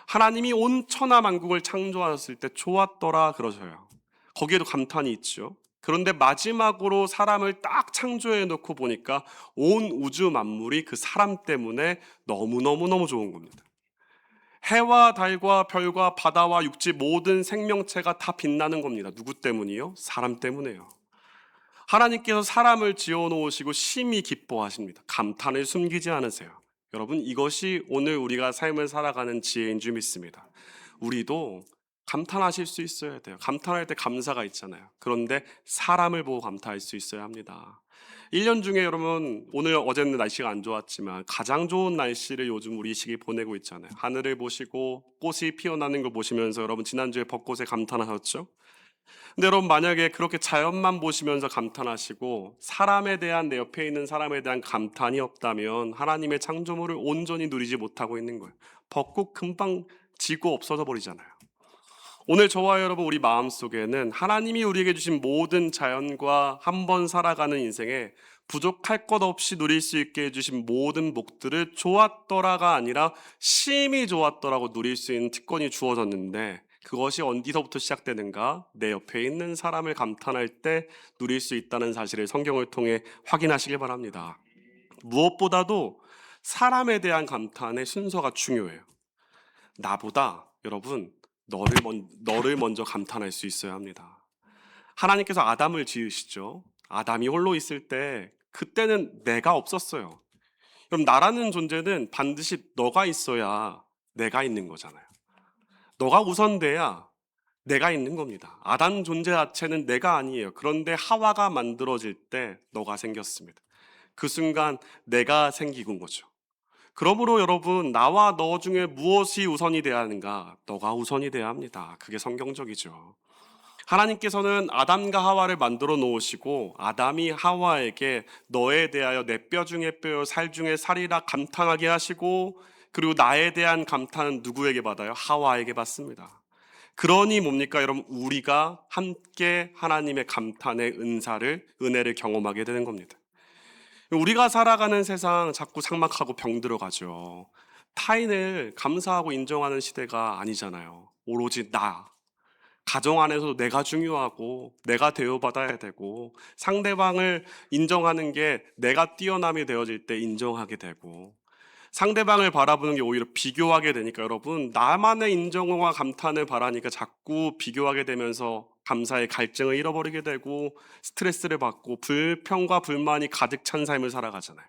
하나님이 온 천하 만국을 창조하셨을 때 좋았더라 그러셔요. 거기에도 감탄이 있죠. 그런데 마지막으로 사람을 딱 창조해 놓고 보니까 온 우주 만물이 그 사람 때문에 너무너무 좋은 겁니다. 해와 달과 별과 바다와 육지 모든 생명체가 다 빛나는 겁니다. 누구 때문이요? 사람 때문에요. 하나님께서 사람을 지어 놓으시고 심히 기뻐하십니다. 감탄을 숨기지 않으세요. 여러분, 이것이 오늘 우리가 삶을 살아가는 지혜인 줄 믿습니다. 우리도 감탄하실 수 있어야 돼요. 감탄할 때 감사가 있잖아요. 그런데 사람을 보고 감탄할 수 있어야 합니다. 1년 중에 여러분, 오늘 어제는 날씨가 안 좋았지만 가장 좋은 날씨를 요즘 우리 시기 보내고 있잖아요. 하늘을 보시고 꽃이 피어나는 걸 보시면서 여러분 지난주에 벚꽃에 감탄하셨죠? 근데 여러분, 만약에 그렇게 자연만 보시면서 감탄하시고 사람에 대한, 내 옆에 있는 사람에 대한 감탄이 없다면 하나님의 창조물을 온전히 누리지 못하고 있는 거예요. 벚꽃 금방 지고 없어져 버리잖아요. 오늘 저와 여러분, 우리 마음속에는 하나님이 우리에게 주신 모든 자연과 한번 살아가는 인생에 부족할 것 없이 누릴 수 있게 해주신 모든 복들을 좋았더라가 아니라 심히 좋았더라고 누릴 수 있는 특권이 주어졌는데, 그것이 어디서부터 시작되는가? 내 옆에 있는 사람을 감탄할 때 누릴 수 있다는 사실을 성경을 통해 확인하시길 바랍니다. 무엇보다도 사람에 대한 감탄의 순서가 중요해요. 나보다 여러분, 너를 먼저 감탄할 수 있어야 합니다. 하나님께서 아담을 지으시죠. 아담이 홀로 있을 때 그때는 내가 없었어요. 그럼 나라는 존재는 반드시 너가 있어야 내가 있는 거잖아요. 너가 우선돼야 내가 있는 겁니다. 아담 존재 자체는 내가 아니에요. 그런데 하와가 만들어질 때 너가 생겼습니다. 그 순간 내가 생기는 거죠. 그러므로 여러분, 나와 너 중에 무엇이 우선이 돼야 하는가? 너가 우선이 돼야 합니다. 그게 성경적이죠. 하나님께서는 아담과 하와를 만들어 놓으시고 아담이 하와에게 너에 대하여 내 뼈 중에 뼈요 살 중에 살이라 감탄하게 하시고, 그리고 나에 대한 감탄은 누구에게 받아요? 하와에게 받습니다. 그러니 뭡니까 여러분? 우리가 함께 하나님의 감탄의 은혜를 경험하게 되는 겁니다. 우리가 살아가는 세상 자꾸 삭막하고 병들어가죠. 타인을 감사하고 인정하는 시대가 아니잖아요. 오로지 가정 안에서도 내가 중요하고 내가 대우받아야 되고, 상대방을 인정하는 게 내가 뛰어남이 되어질 때 인정하게 되고, 상대방을 바라보는 게 오히려 비교하게 되니까 여러분, 나만의 인정과 감탄을 바라니까 자꾸 비교하게 되면서 감사의 갈증을 잃어버리게 되고 스트레스를 받고 불평과 불만이 가득 찬 삶을 살아가잖아요.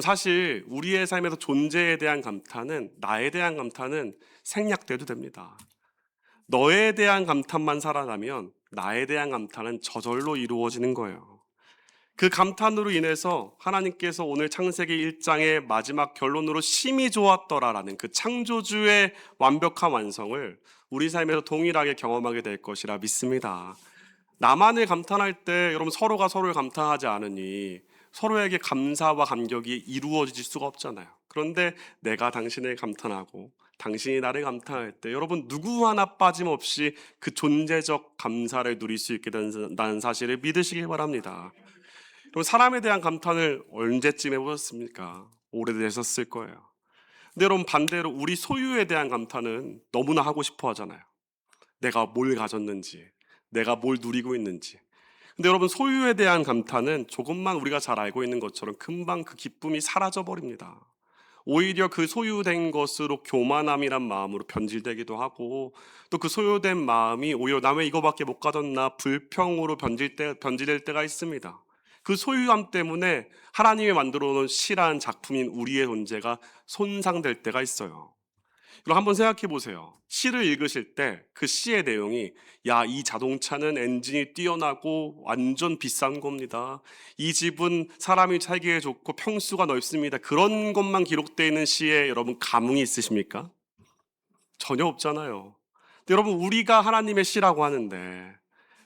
사실 우리의 삶에서 존재에 대한 감탄은, 나에 대한 감탄은 생략돼도 됩니다. 너에 대한 감탄만 살아나면 나에 대한 감탄은 저절로 이루어지는 거예요. 그 감탄으로 인해서 하나님께서 오늘 창세기 1장의 마지막 결론으로 심히 좋았더라라는 그 창조주의 완벽한 완성을 우리 삶에서 동일하게 경험하게 될 것이라 믿습니다. 나만을 감탄할 때 여러분, 서로가 서로를 감탄하지 않으니 서로에게 감사와 감격이 이루어질 수가 없잖아요. 그런데 내가 당신을 감탄하고 당신이 나를 감탄할 때 여러분, 누구 하나 빠짐없이 그 존재적 감사를 누릴 수 있게 된다는 사실을 믿으시길 바랍니다. 그럼 사람에 대한 감탄을 언제쯤 해보셨습니까? 오래되셨을 거예요. 근데 여러분, 반대로 우리 소유에 대한 감탄은 너무나 하고 싶어 하잖아요. 내가 뭘 가졌는지, 내가 뭘 누리고 있는지. 근데 여러분, 소유에 대한 감탄은 조금만 우리가 잘 알고 있는 것처럼 금방 그 기쁨이 사라져 버립니다. 오히려 그 소유된 것으로 교만함이란 마음으로 변질되기도 하고, 또 그 소유된 마음이 오히려 나 왜 이거밖에 못 가졌나 불평으로 변질될 때가 있습니다. 그 소유함 때문에 하나님이 만들어 놓은 시란 작품인 우리의 존재가 손상될 때가 있어요. 그럼 한번 생각해 보세요. 시를 읽으실 때 그 시의 내용이, 야, 이 자동차는 엔진이 뛰어나고 완전 비싼 겁니다. 이 집은 사람이 살기에 좋고 평수가 넓습니다. 그런 것만 기록되어 있는 시에 여러분 감흥이 있으십니까? 전혀 없잖아요. 근데 여러분, 우리가 하나님의 시라고 하는데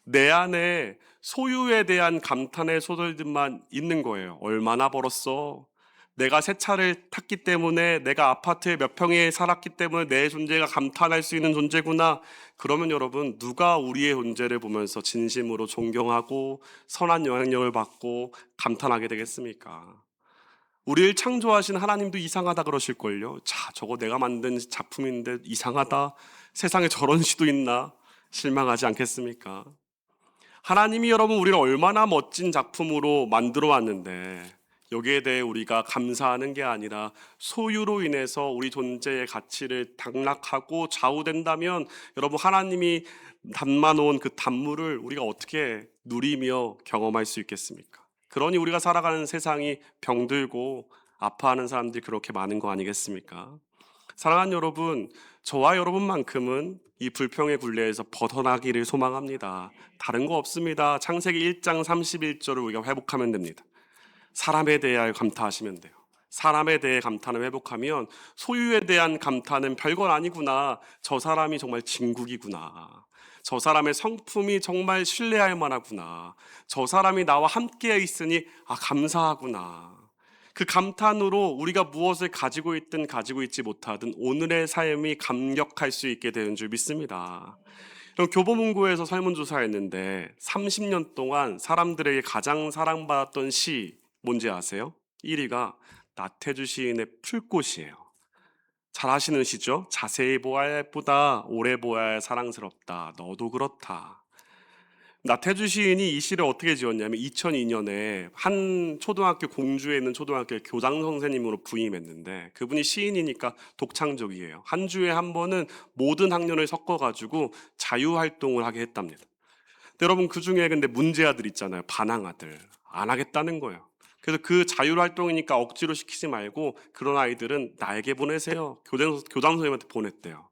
내 안에 소유에 대한 감탄의 소설들만 있는 거예요. 얼마나 벌었어? 내가 새 차를 탔기 때문에, 내가 아파트에 몇 평에 살았기 때문에 내 존재가 감탄할 수 있는 존재구나. 그러면 여러분, 누가 우리의 존재를 보면서 진심으로 존경하고 선한 영향력을 받고 감탄하게 되겠습니까? 우리를 창조하신 하나님도 이상하다 그러실걸요. 자, 저거 내가 만든 작품인데 이상하다. 세상에 저런 시도 있나? 실망하지 않겠습니까? 하나님이 여러분 우리를 얼마나 멋진 작품으로 만들어 왔는데, 여기에 대해 우리가 감사하는 게 아니라 소유로 인해서 우리 존재의 가치를 당락하고 좌우된다면, 여러분, 하나님이 담아놓은 그 단물을 우리가 어떻게 누리며 경험할 수 있겠습니까? 그러니 우리가 살아가는 세상이 병들고 아파하는 사람들이 그렇게 많은 거 아니겠습니까? 사랑하는 여러분, 저와 여러분만큼은 이 불평의 굴레에서 벗어나기를 소망합니다. 다른 거 없습니다. 창세기 1장 31절을 우리가 회복하면 됩니다. 사람에 대하여 감탄하시면 돼요. 사람에 대해 감탄을 회복하면 소유에 대한 감탄은 별건 아니구나. 저 사람이 정말 진국이구나. 저 사람의 성품이 정말 신뢰할 만하구나. 저 사람이 나와 함께 있으니 감사하구나. 그 감탄으로 우리가 무엇을 가지고 있든 가지고 있지 못하든 오늘의 삶이 감격할 수 있게 되는 줄 믿습니다. 그럼 교보문고에서 설문조사했는데 30년 동안 사람들에게 가장 사랑받았던 시 뭔지 아세요? 1위가 나태주 시인의 풀꽃이에요. 잘 아시는 시죠? 자세히 보아야 예쁘다, 오래 보아야 사랑스럽다, 너도 그렇다. 나태주 시인이 이 시를 어떻게 지었냐면 2002년에 한 초등학교, 공주에 있는 초등학교의 교장 선생님으로 부임했는데, 그분이 시인이니까 독창적이에요. 한 주에 한 번은 모든 학년을 섞어가지고 자유활동을 하게 했답니다. 근데 여러분, 그 중에 근데 문제아들 있잖아요. 반항아들. 안 하겠다는 거예요. 그래서 그 자율활동이니까 억지로 시키지 말고 그런 아이들은 나에게 보내세요. 교장 선생님한테 보냈대요.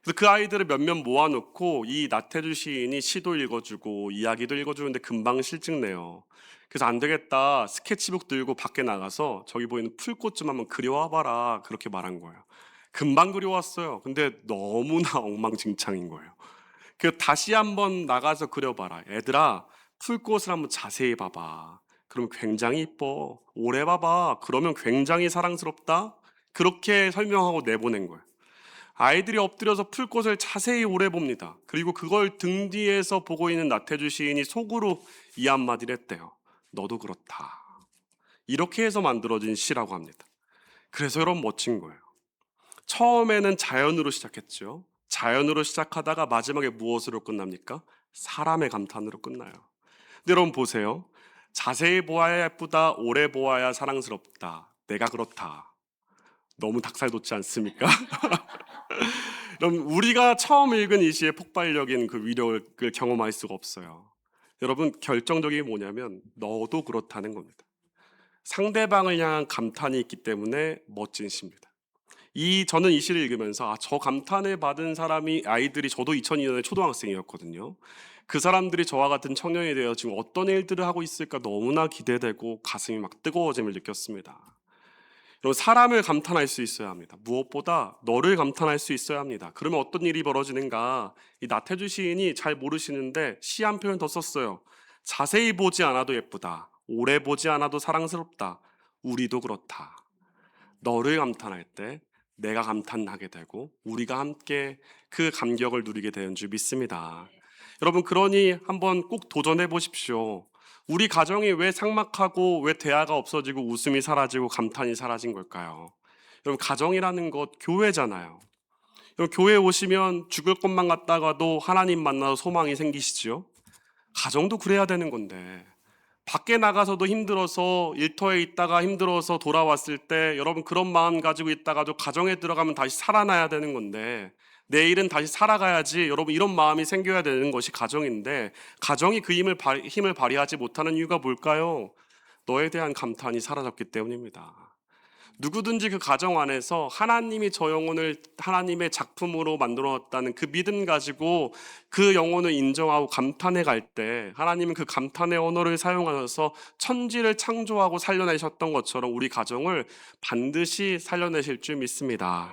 그래서 그 아이들을 몇몇 모아놓고 이 나태주 시인이 시도 읽어주고 이야기도 읽어주는데 금방 실증내요. 그래서 안 되겠다, 스케치북 들고 밖에 나가서 저기 보이는 풀꽃 좀 한번 그려와봐라, 그렇게 말한 거예요. 금방 그려왔어요. 근데 너무나 엉망진창인 거예요. 그래서 다시 한번 나가서 그려봐라. 애들아, 풀꽃을 한번 자세히 봐봐. 그러면 굉장히 이뻐. 오래 봐봐. 그러면 굉장히 사랑스럽다. 그렇게 설명하고 내보낸 거예요. 아이들이 엎드려서 풀꽃을 자세히 오래 봅니다. 그리고 그걸 등 뒤에서 보고 있는 나태주 시인이 속으로 이 한마디를 했대요. 너도 그렇다. 이렇게 해서 만들어진 시라고 합니다. 그래서 여러분, 멋진 거예요. 처음에는 자연으로 시작했죠. 자연으로 시작하다가 마지막에 무엇으로 끝납니까? 사람의 감탄으로 끝나요. 근데 여러분 보세요. 자세히 보아야 예쁘다, 오래 보아야 사랑스럽다, 내가 그렇다. 너무 닭살 돋지 않습니까? 여러분, 우리가 처음 읽은 이 시의 폭발적인 그 위력을 경험할 수가 없어요. 여러분, 결정적인 게 뭐냐면 너도 그렇다는 겁니다. 상대방을 향한 감탄이 있기 때문에 멋진 시입니다. 저는 이 시를 읽으면서 저 감탄을 받은 사람이, 아이들이, 저도 2002년에 초등학생이었거든요. 그 사람들이 저와 같은 청년이 되어 지금 어떤 일들을 하고 있을까 너무나 기대되고 가슴이 막 뜨거워짐을 느꼈습니다. 여러분, 사람을 감탄할 수 있어야 합니다. 무엇보다 너를 감탄할 수 있어야 합니다. 그러면 어떤 일이 벌어지는가? 이 나태주 시인이 잘 모르시는데 시 한 표현 더 썼어요. 자세히 보지 않아도 예쁘다, 오래 보지 않아도 사랑스럽다, 우리도 그렇다. 너를 감탄할 때 내가 감탄하게 되고 우리가 함께 그 감격을 누리게 되는 줄 믿습니다. 여러분, 그러니 한번 꼭 도전해 보십시오. 우리 가정이 왜 삭막하고 왜 대화가 없어지고 웃음이 사라지고 감탄이 사라진 걸까요? 여러분, 가정이라는 것 교회잖아요. 교회에 오시면 죽을 것만 같다가도 하나님 만나서 소망이 생기시죠. 가정도 그래야 되는 건데, 밖에 나가서도 힘들어서 일터에 있다가 힘들어서 돌아왔을 때 여러분 그런 마음 가지고 있다가도 가정에 들어가면 다시 살아나야 되는 건데, 내일은 다시 살아가야지, 여러분 이런 마음이 생겨야 되는 것이 가정인데, 가정이 그 힘을 발휘하지 못하는 이유가 뭘까요? 너에 대한 감탄이 사라졌기 때문입니다. 누구든지 그 가정 안에서 하나님이 저 영혼을 하나님의 작품으로 만들어놨다는 그 믿음 가지고 그 영혼을 인정하고 감탄해 갈 때, 하나님은 그 감탄의 언어를 사용하셔서 천지를 창조하고 살려내셨던 것처럼 우리 가정을 반드시 살려내실 줄 믿습니다.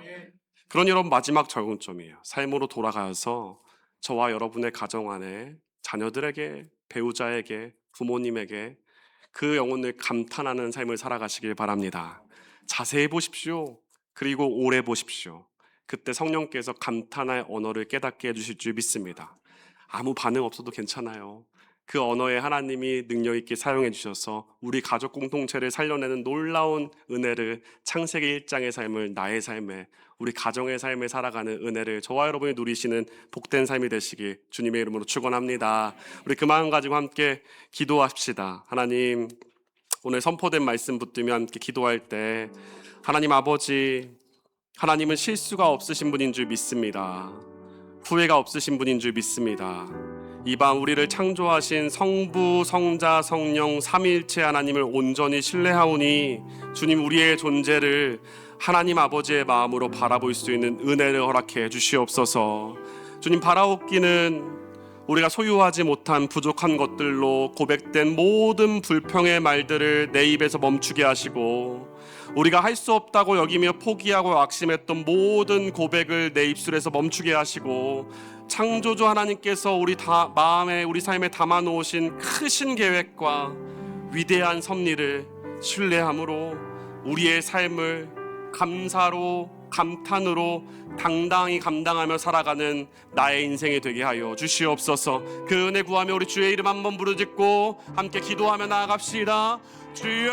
그러니 여러분, 마지막 적용점이에요. 삶으로 돌아가서 저와 여러분의 가정 안에 자녀들에게, 배우자에게, 부모님에게 그 영혼을 감탄하는 삶을 살아가시길 바랍니다. 자세히 보십시오. 그리고 오래 보십시오. 그때 성령께서 감탄할 언어를 깨닫게 해주실 줄 믿습니다. 아무 반응 없어도 괜찮아요. 그 언어에 하나님이 능력 있게 사용해 주셔서 우리 가족 공동체를 살려내는 놀라운 은혜를, 창세기 1장의 삶을 나의 삶에, 우리 가정의 삶에 살아가는 은혜를 저와 여러분이 누리시는 복된 삶이 되시길 주님의 이름으로 축원합니다. 우리 그 마음 가지고 함께 기도합시다. 하나님, 오늘 선포된 말씀 붙들며 함께 기도할 때, 하나님 아버지, 하나님은 실수가 없으신 분인 줄 믿습니다. 후회가 없으신 분인 줄 믿습니다. 이 밤 우리를 창조하신 성부, 성자, 성령 삼위일체 하나님을 온전히 신뢰하오니 주님, 우리의 존재를 하나님 아버지의 마음으로 바라볼 수 있는 은혜를 허락해 주시옵소서. 주님, 바라옵기는 우리가 소유하지 못한 부족한 것들로 고백된 모든 불평의 말들을 내 입에서 멈추게 하시고, 우리가 할 수 없다고 여기며 포기하고 악심했던 모든 고백을 내 입술에서 멈추게 하시고, 창조주 하나님께서 우리 마음에, 우리 삶에 담아놓으신 크신 계획과 위대한 섭리를 신뢰함으로 우리의 삶을 감사로, 감탄으로 당당히 감당하며 살아가는 나의 인생이 되게 하여 주시옵소서. 그 은혜 구하며 우리 주의 이름 한번 부르짖고 함께 기도하며 나아갑시다. 주여,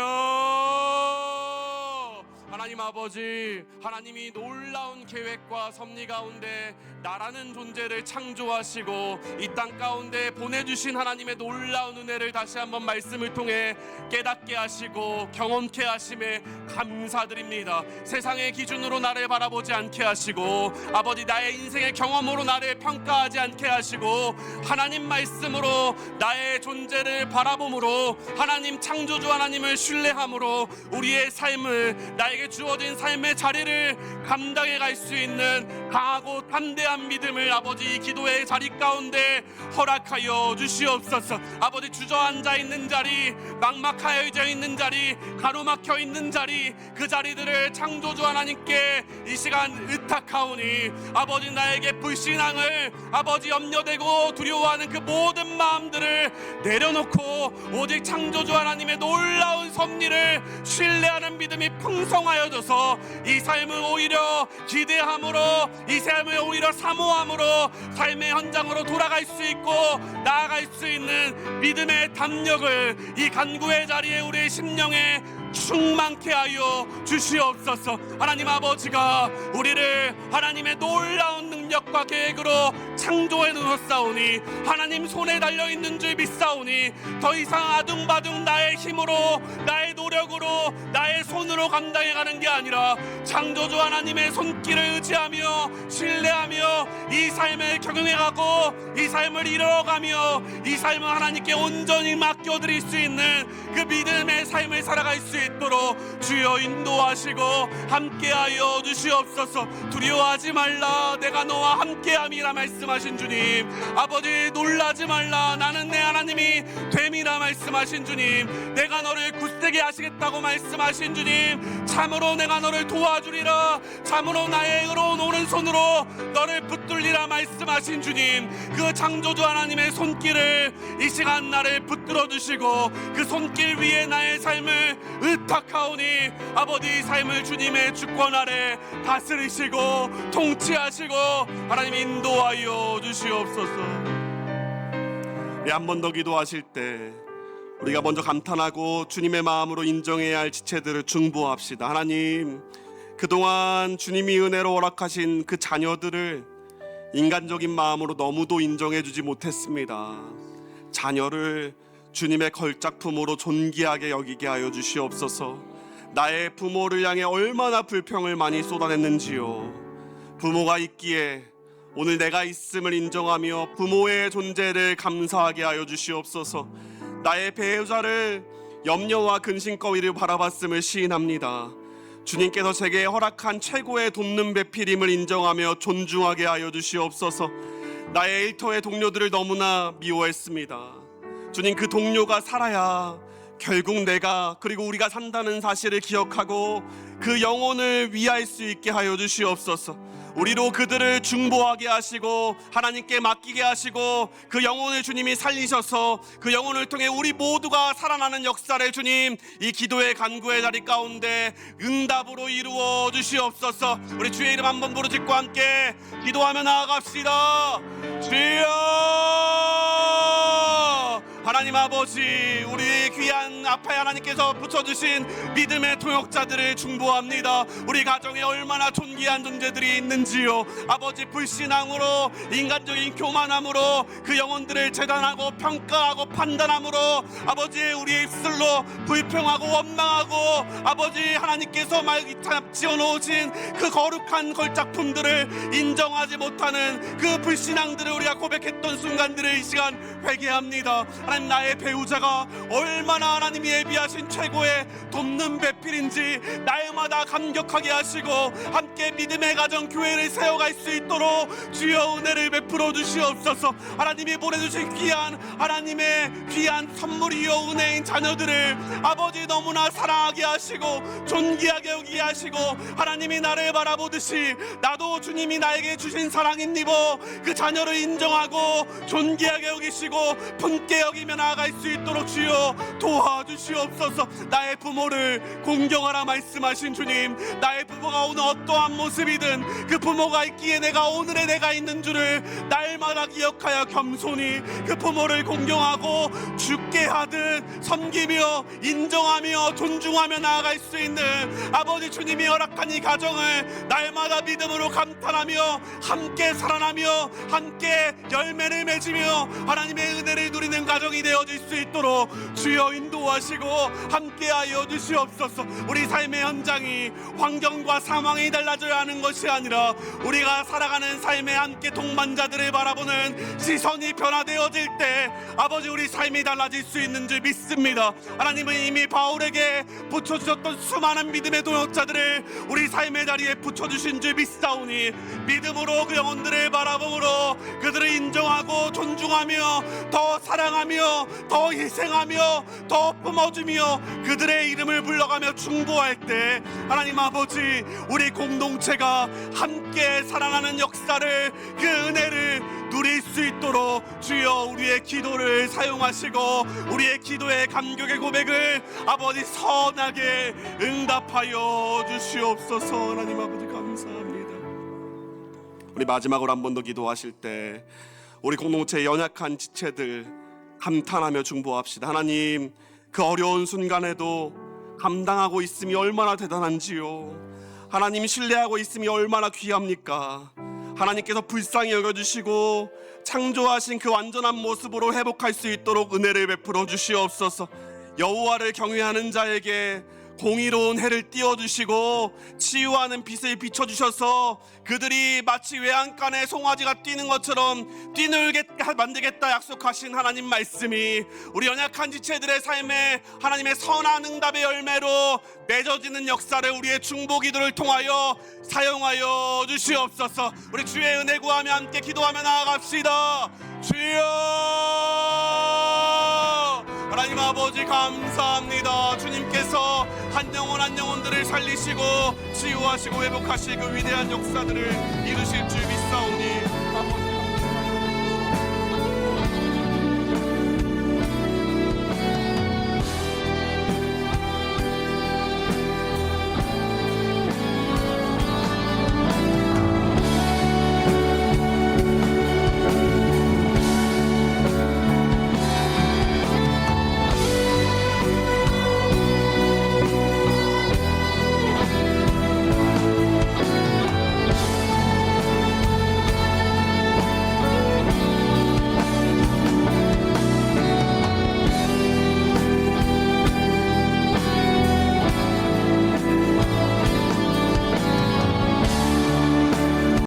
하나님 아버지, 하나님이 놀라운 계획과 섭리 가운데 나라는 존재를 창조하시고 이 땅 가운데 보내주신 하나님의 놀라운 은혜를 다시 한번 말씀을 통해 깨닫게 하시고 경험케 하심에 감사드립니다. 세상의 기준으로 나를 바라보지 않게 하시고, 아버지, 나의 인생의 경험으로 나를 평가하지 않게 하시고, 하나님 말씀으로 나의 존재를 바라봄으로, 하나님 창조주 하나님을 신뢰함으로 우리의 삶을, 나에게 주어진 삶의 자리를 감당해 갈 수 있는 강하고 담대한 믿음을 아버지, 이 기도의 자리 가운데 허락하여 주시옵소서. 아버지, 주저앉아 있는 자리, 막막하여져 있는 자리, 가로막혀 있는 자리, 그 자리들을 창조주 하나님께 이 시간 의탁하오니, 아버지, 나에게 불신앙을, 아버지, 염려되고 두려워하는 그 모든 마음들을 내려놓고 오직 창조주 하나님의 놀라운 섭리를 신뢰하는 믿음이 풍성하여져서 이 삶을 오히려 기대함으로, 이 삶을 오히려 사모함으로 삶의 현장으로 돌아갈 수 있고 나아갈 수 있는 믿음의 담력을 이 간구의 자리에 우리의 심령에 충만케 하여 주시옵소서. 하나님 아버지가 우리를 하나님의 놀라운 능력과 계획으로 창조해 놓았사오니, 하나님 손에 달려있는 줄 믿사오니, 더 이상 아둥바둥 나의 힘으로, 나의 노력으로, 나의 손으로 감당해가는 게 아니라 창조주 하나님의 손길을 의지하며 신뢰하며 이 삶을 경영해가고 이 삶을 이뤄가며 이 삶을 하나님께 온전히 맡겨드릴 수 있는 그 믿음의 삶을 살아갈 수 있도록 주여 인도하시고 함께하여 주시옵소서. 두려워하지 말라, 내가 너와 함께함이라 말씀하신 주님, 아버지, 놀라지 말라, 나는 내 하나님이 됨이라 말씀하신 주님, 내가 너를 굳세게 하시겠다고 말씀하신 주님, 참으로 내가 너를 도와주리라, 참으로 나의 의로운 오른손으로 너를 붙들리라 말씀하신 주님, 그 창조주 하나님의 손길을 이 시간 나를 붙들어 주시고 그 손길 위에 나의 삶을 의탁하오니, 아버지, 이 삶을 주님의 주권 아래 다스리시고 통치하시고 하나님 인도하여 주시옵소서. 한 번 더 기도하실 때 우리가 먼저 감탄하고 주님의 마음으로 인정해야 할 지체들을 중보합시다. 하나님, 그동안 주님이 은혜로 허락하신 그 자녀들을 인간적인 마음으로 너무도 인정해주지 못했습니다. 자녀를 주님의 걸작품으로 존귀하게 여기게 하여 주시옵소서. 나의 부모를 향해 얼마나 불평을 많이 쏟아냈는지요. 부모가 있기에 오늘 내가 있음을 인정하며 부모의 존재를 감사하게 하여 주시옵소서. 나의 배우자를 염려와 근심거리를 바라봤음을 시인합니다. 주님께서 제게 허락한 최고의 돕는 배필임을 인정하며 존중하게 하여 주시옵소서. 나의 일터의 동료들을 너무나 미워했습니다. 주님, 그 동료가 살아야 결국 내가 그리고 우리가 산다는 사실을 기억하고 그 영혼을 위할 수 있게 하여 주시옵소서. 우리로 그들을 중보하게 하시고 하나님께 맡기게 하시고 그 영혼을 주님이 살리셔서 그 영혼을 통해 우리 모두가 살아나는 역사를 주님 이 기도의 간구의 자리 가운데 응답으로 이루어 주시옵소서. 우리 주의 이름 한번 부르짖고 함께 기도하며 나아갑시다. 주여, 하나님 아버지, 우리 귀한 앞에 하나님께서 붙여주신 믿음의 통역자들을 중보합니다. 우리 가정에 얼마나 존귀한 존재들이 있는지요. 아버지, 불신앙으로 인간적인 교만함으로 그 영혼들을 재단하고 평가하고 판단함으로 아버지 우리의 입술로 불평하고 원망하고 아버지 하나님께서 지어놓으신 그 거룩한 걸작품들을 인정하지 못하는 그 불신앙들을 우리가 고백했던 순간들을 이 시간 회개합니다. 하나님, 나의 배우자가 얼마나 하나님이 예비하신 최고의 돕는 배필인지 날마다 감격하게 하시고 함께 믿음의 가정 교회를 세워갈 수 있도록 주여 은혜를 베풀어 주시옵소서. 하나님이 보내주신 귀한 하나님의 귀한 선물이요 은혜인 자녀들을 아버지 너무나 사랑하게 하시고 존귀하게 여기게 하시고 하나님이 나를 바라보듯이 나도 주님이 나에게 주신 사랑입니다. 그 자녀를 인정하고 존귀하게 여기시고 품게 여기며 나아갈 수 있도록 주여 도와주시옵소서. 나의 부모를 공경하라 말씀하신 주님, 나의 부모가 오늘 어떠한 모습이든 그 부모가 있기에 내가 오늘의 내가 있는 줄을 날마다 기억하여 겸손히 그 부모를 공경하고 죽게 하듯 섬기며 인정하며 존중하며 나아갈 수 있는 아버지 주님이 허락한 이 가정을 날마다 믿음으로 감탄하며 함께 살아나며 함께 열매를 맺으며 하나님의 은혜를 누리는 가정이 되어질 수 있도록 주여 인도하시고 함께하여 주시옵소서. 우리 삶의 현장이 환경과 상황이 달라져야 하는 것이 아니라 우리가 살아가는 삶의 함께 동반자들을 바라보는 시선이 변화되어질 때 아버지 우리 삶이 달라질 수 있는 줄 믿습니다. 하나님은 이미 바울에게 붙여주셨던 수많은 믿음의 동역자들을 우리 삶의 자리에 붙여주신 줄 믿사오니 믿음으로 그 영혼들을 바라보므로 그들을 인정하고 존중하며 더 사랑하며 더 희생하며 더 품어주며 그들의 이름을 불러가며 중보할 때 하나님 아버지 우리 공동체가 함께 살아나는 역사를 그 은혜를 누릴 수 있도록 주여 우리의 기도를 사용하시고 우리의 기도의 감격의 고백을 아버지 선하게 응답하여 주시옵소서. 하나님 아버지 감사합니다. 우리 마지막으로 한 번 더 기도하실 때 우리 공동체의 연약한 지체들 감탄하며 중보합시다. 하나님, 그 어려운 순간에도 감당하고 있음이 얼마나 대단한지요. 하나님 신뢰하고 있음이 얼마나 귀합니까? 하나님께서 불쌍히 여겨주시고 창조하신 그 완전한 모습으로 회복할 수 있도록 은혜를 베풀어 주시옵소서. 여호와를 경외하는 자에게 공의로운 해를 띄워주시고 치유하는 빛을 비춰주셔서 그들이 마치 외양간에 송아지가 뛰는 것처럼 뛰놀게 만들겠다 약속하신 하나님 말씀이 우리 연약한 지체들의 삶에 하나님의 선한 응답의 열매로 맺어지는 역사를 우리의 중보기도를 통하여 사용하여 주시옵소서. 우리 주의 은혜 구하며 함께 기도하며 나아갑시다. 주여, 하나님 아버지 감사합니다. 주님께서 한 영혼 한 영혼들을 살리시고 치유하시고 회복하실 그 위대한 역사들을 이루실 줄 믿사오니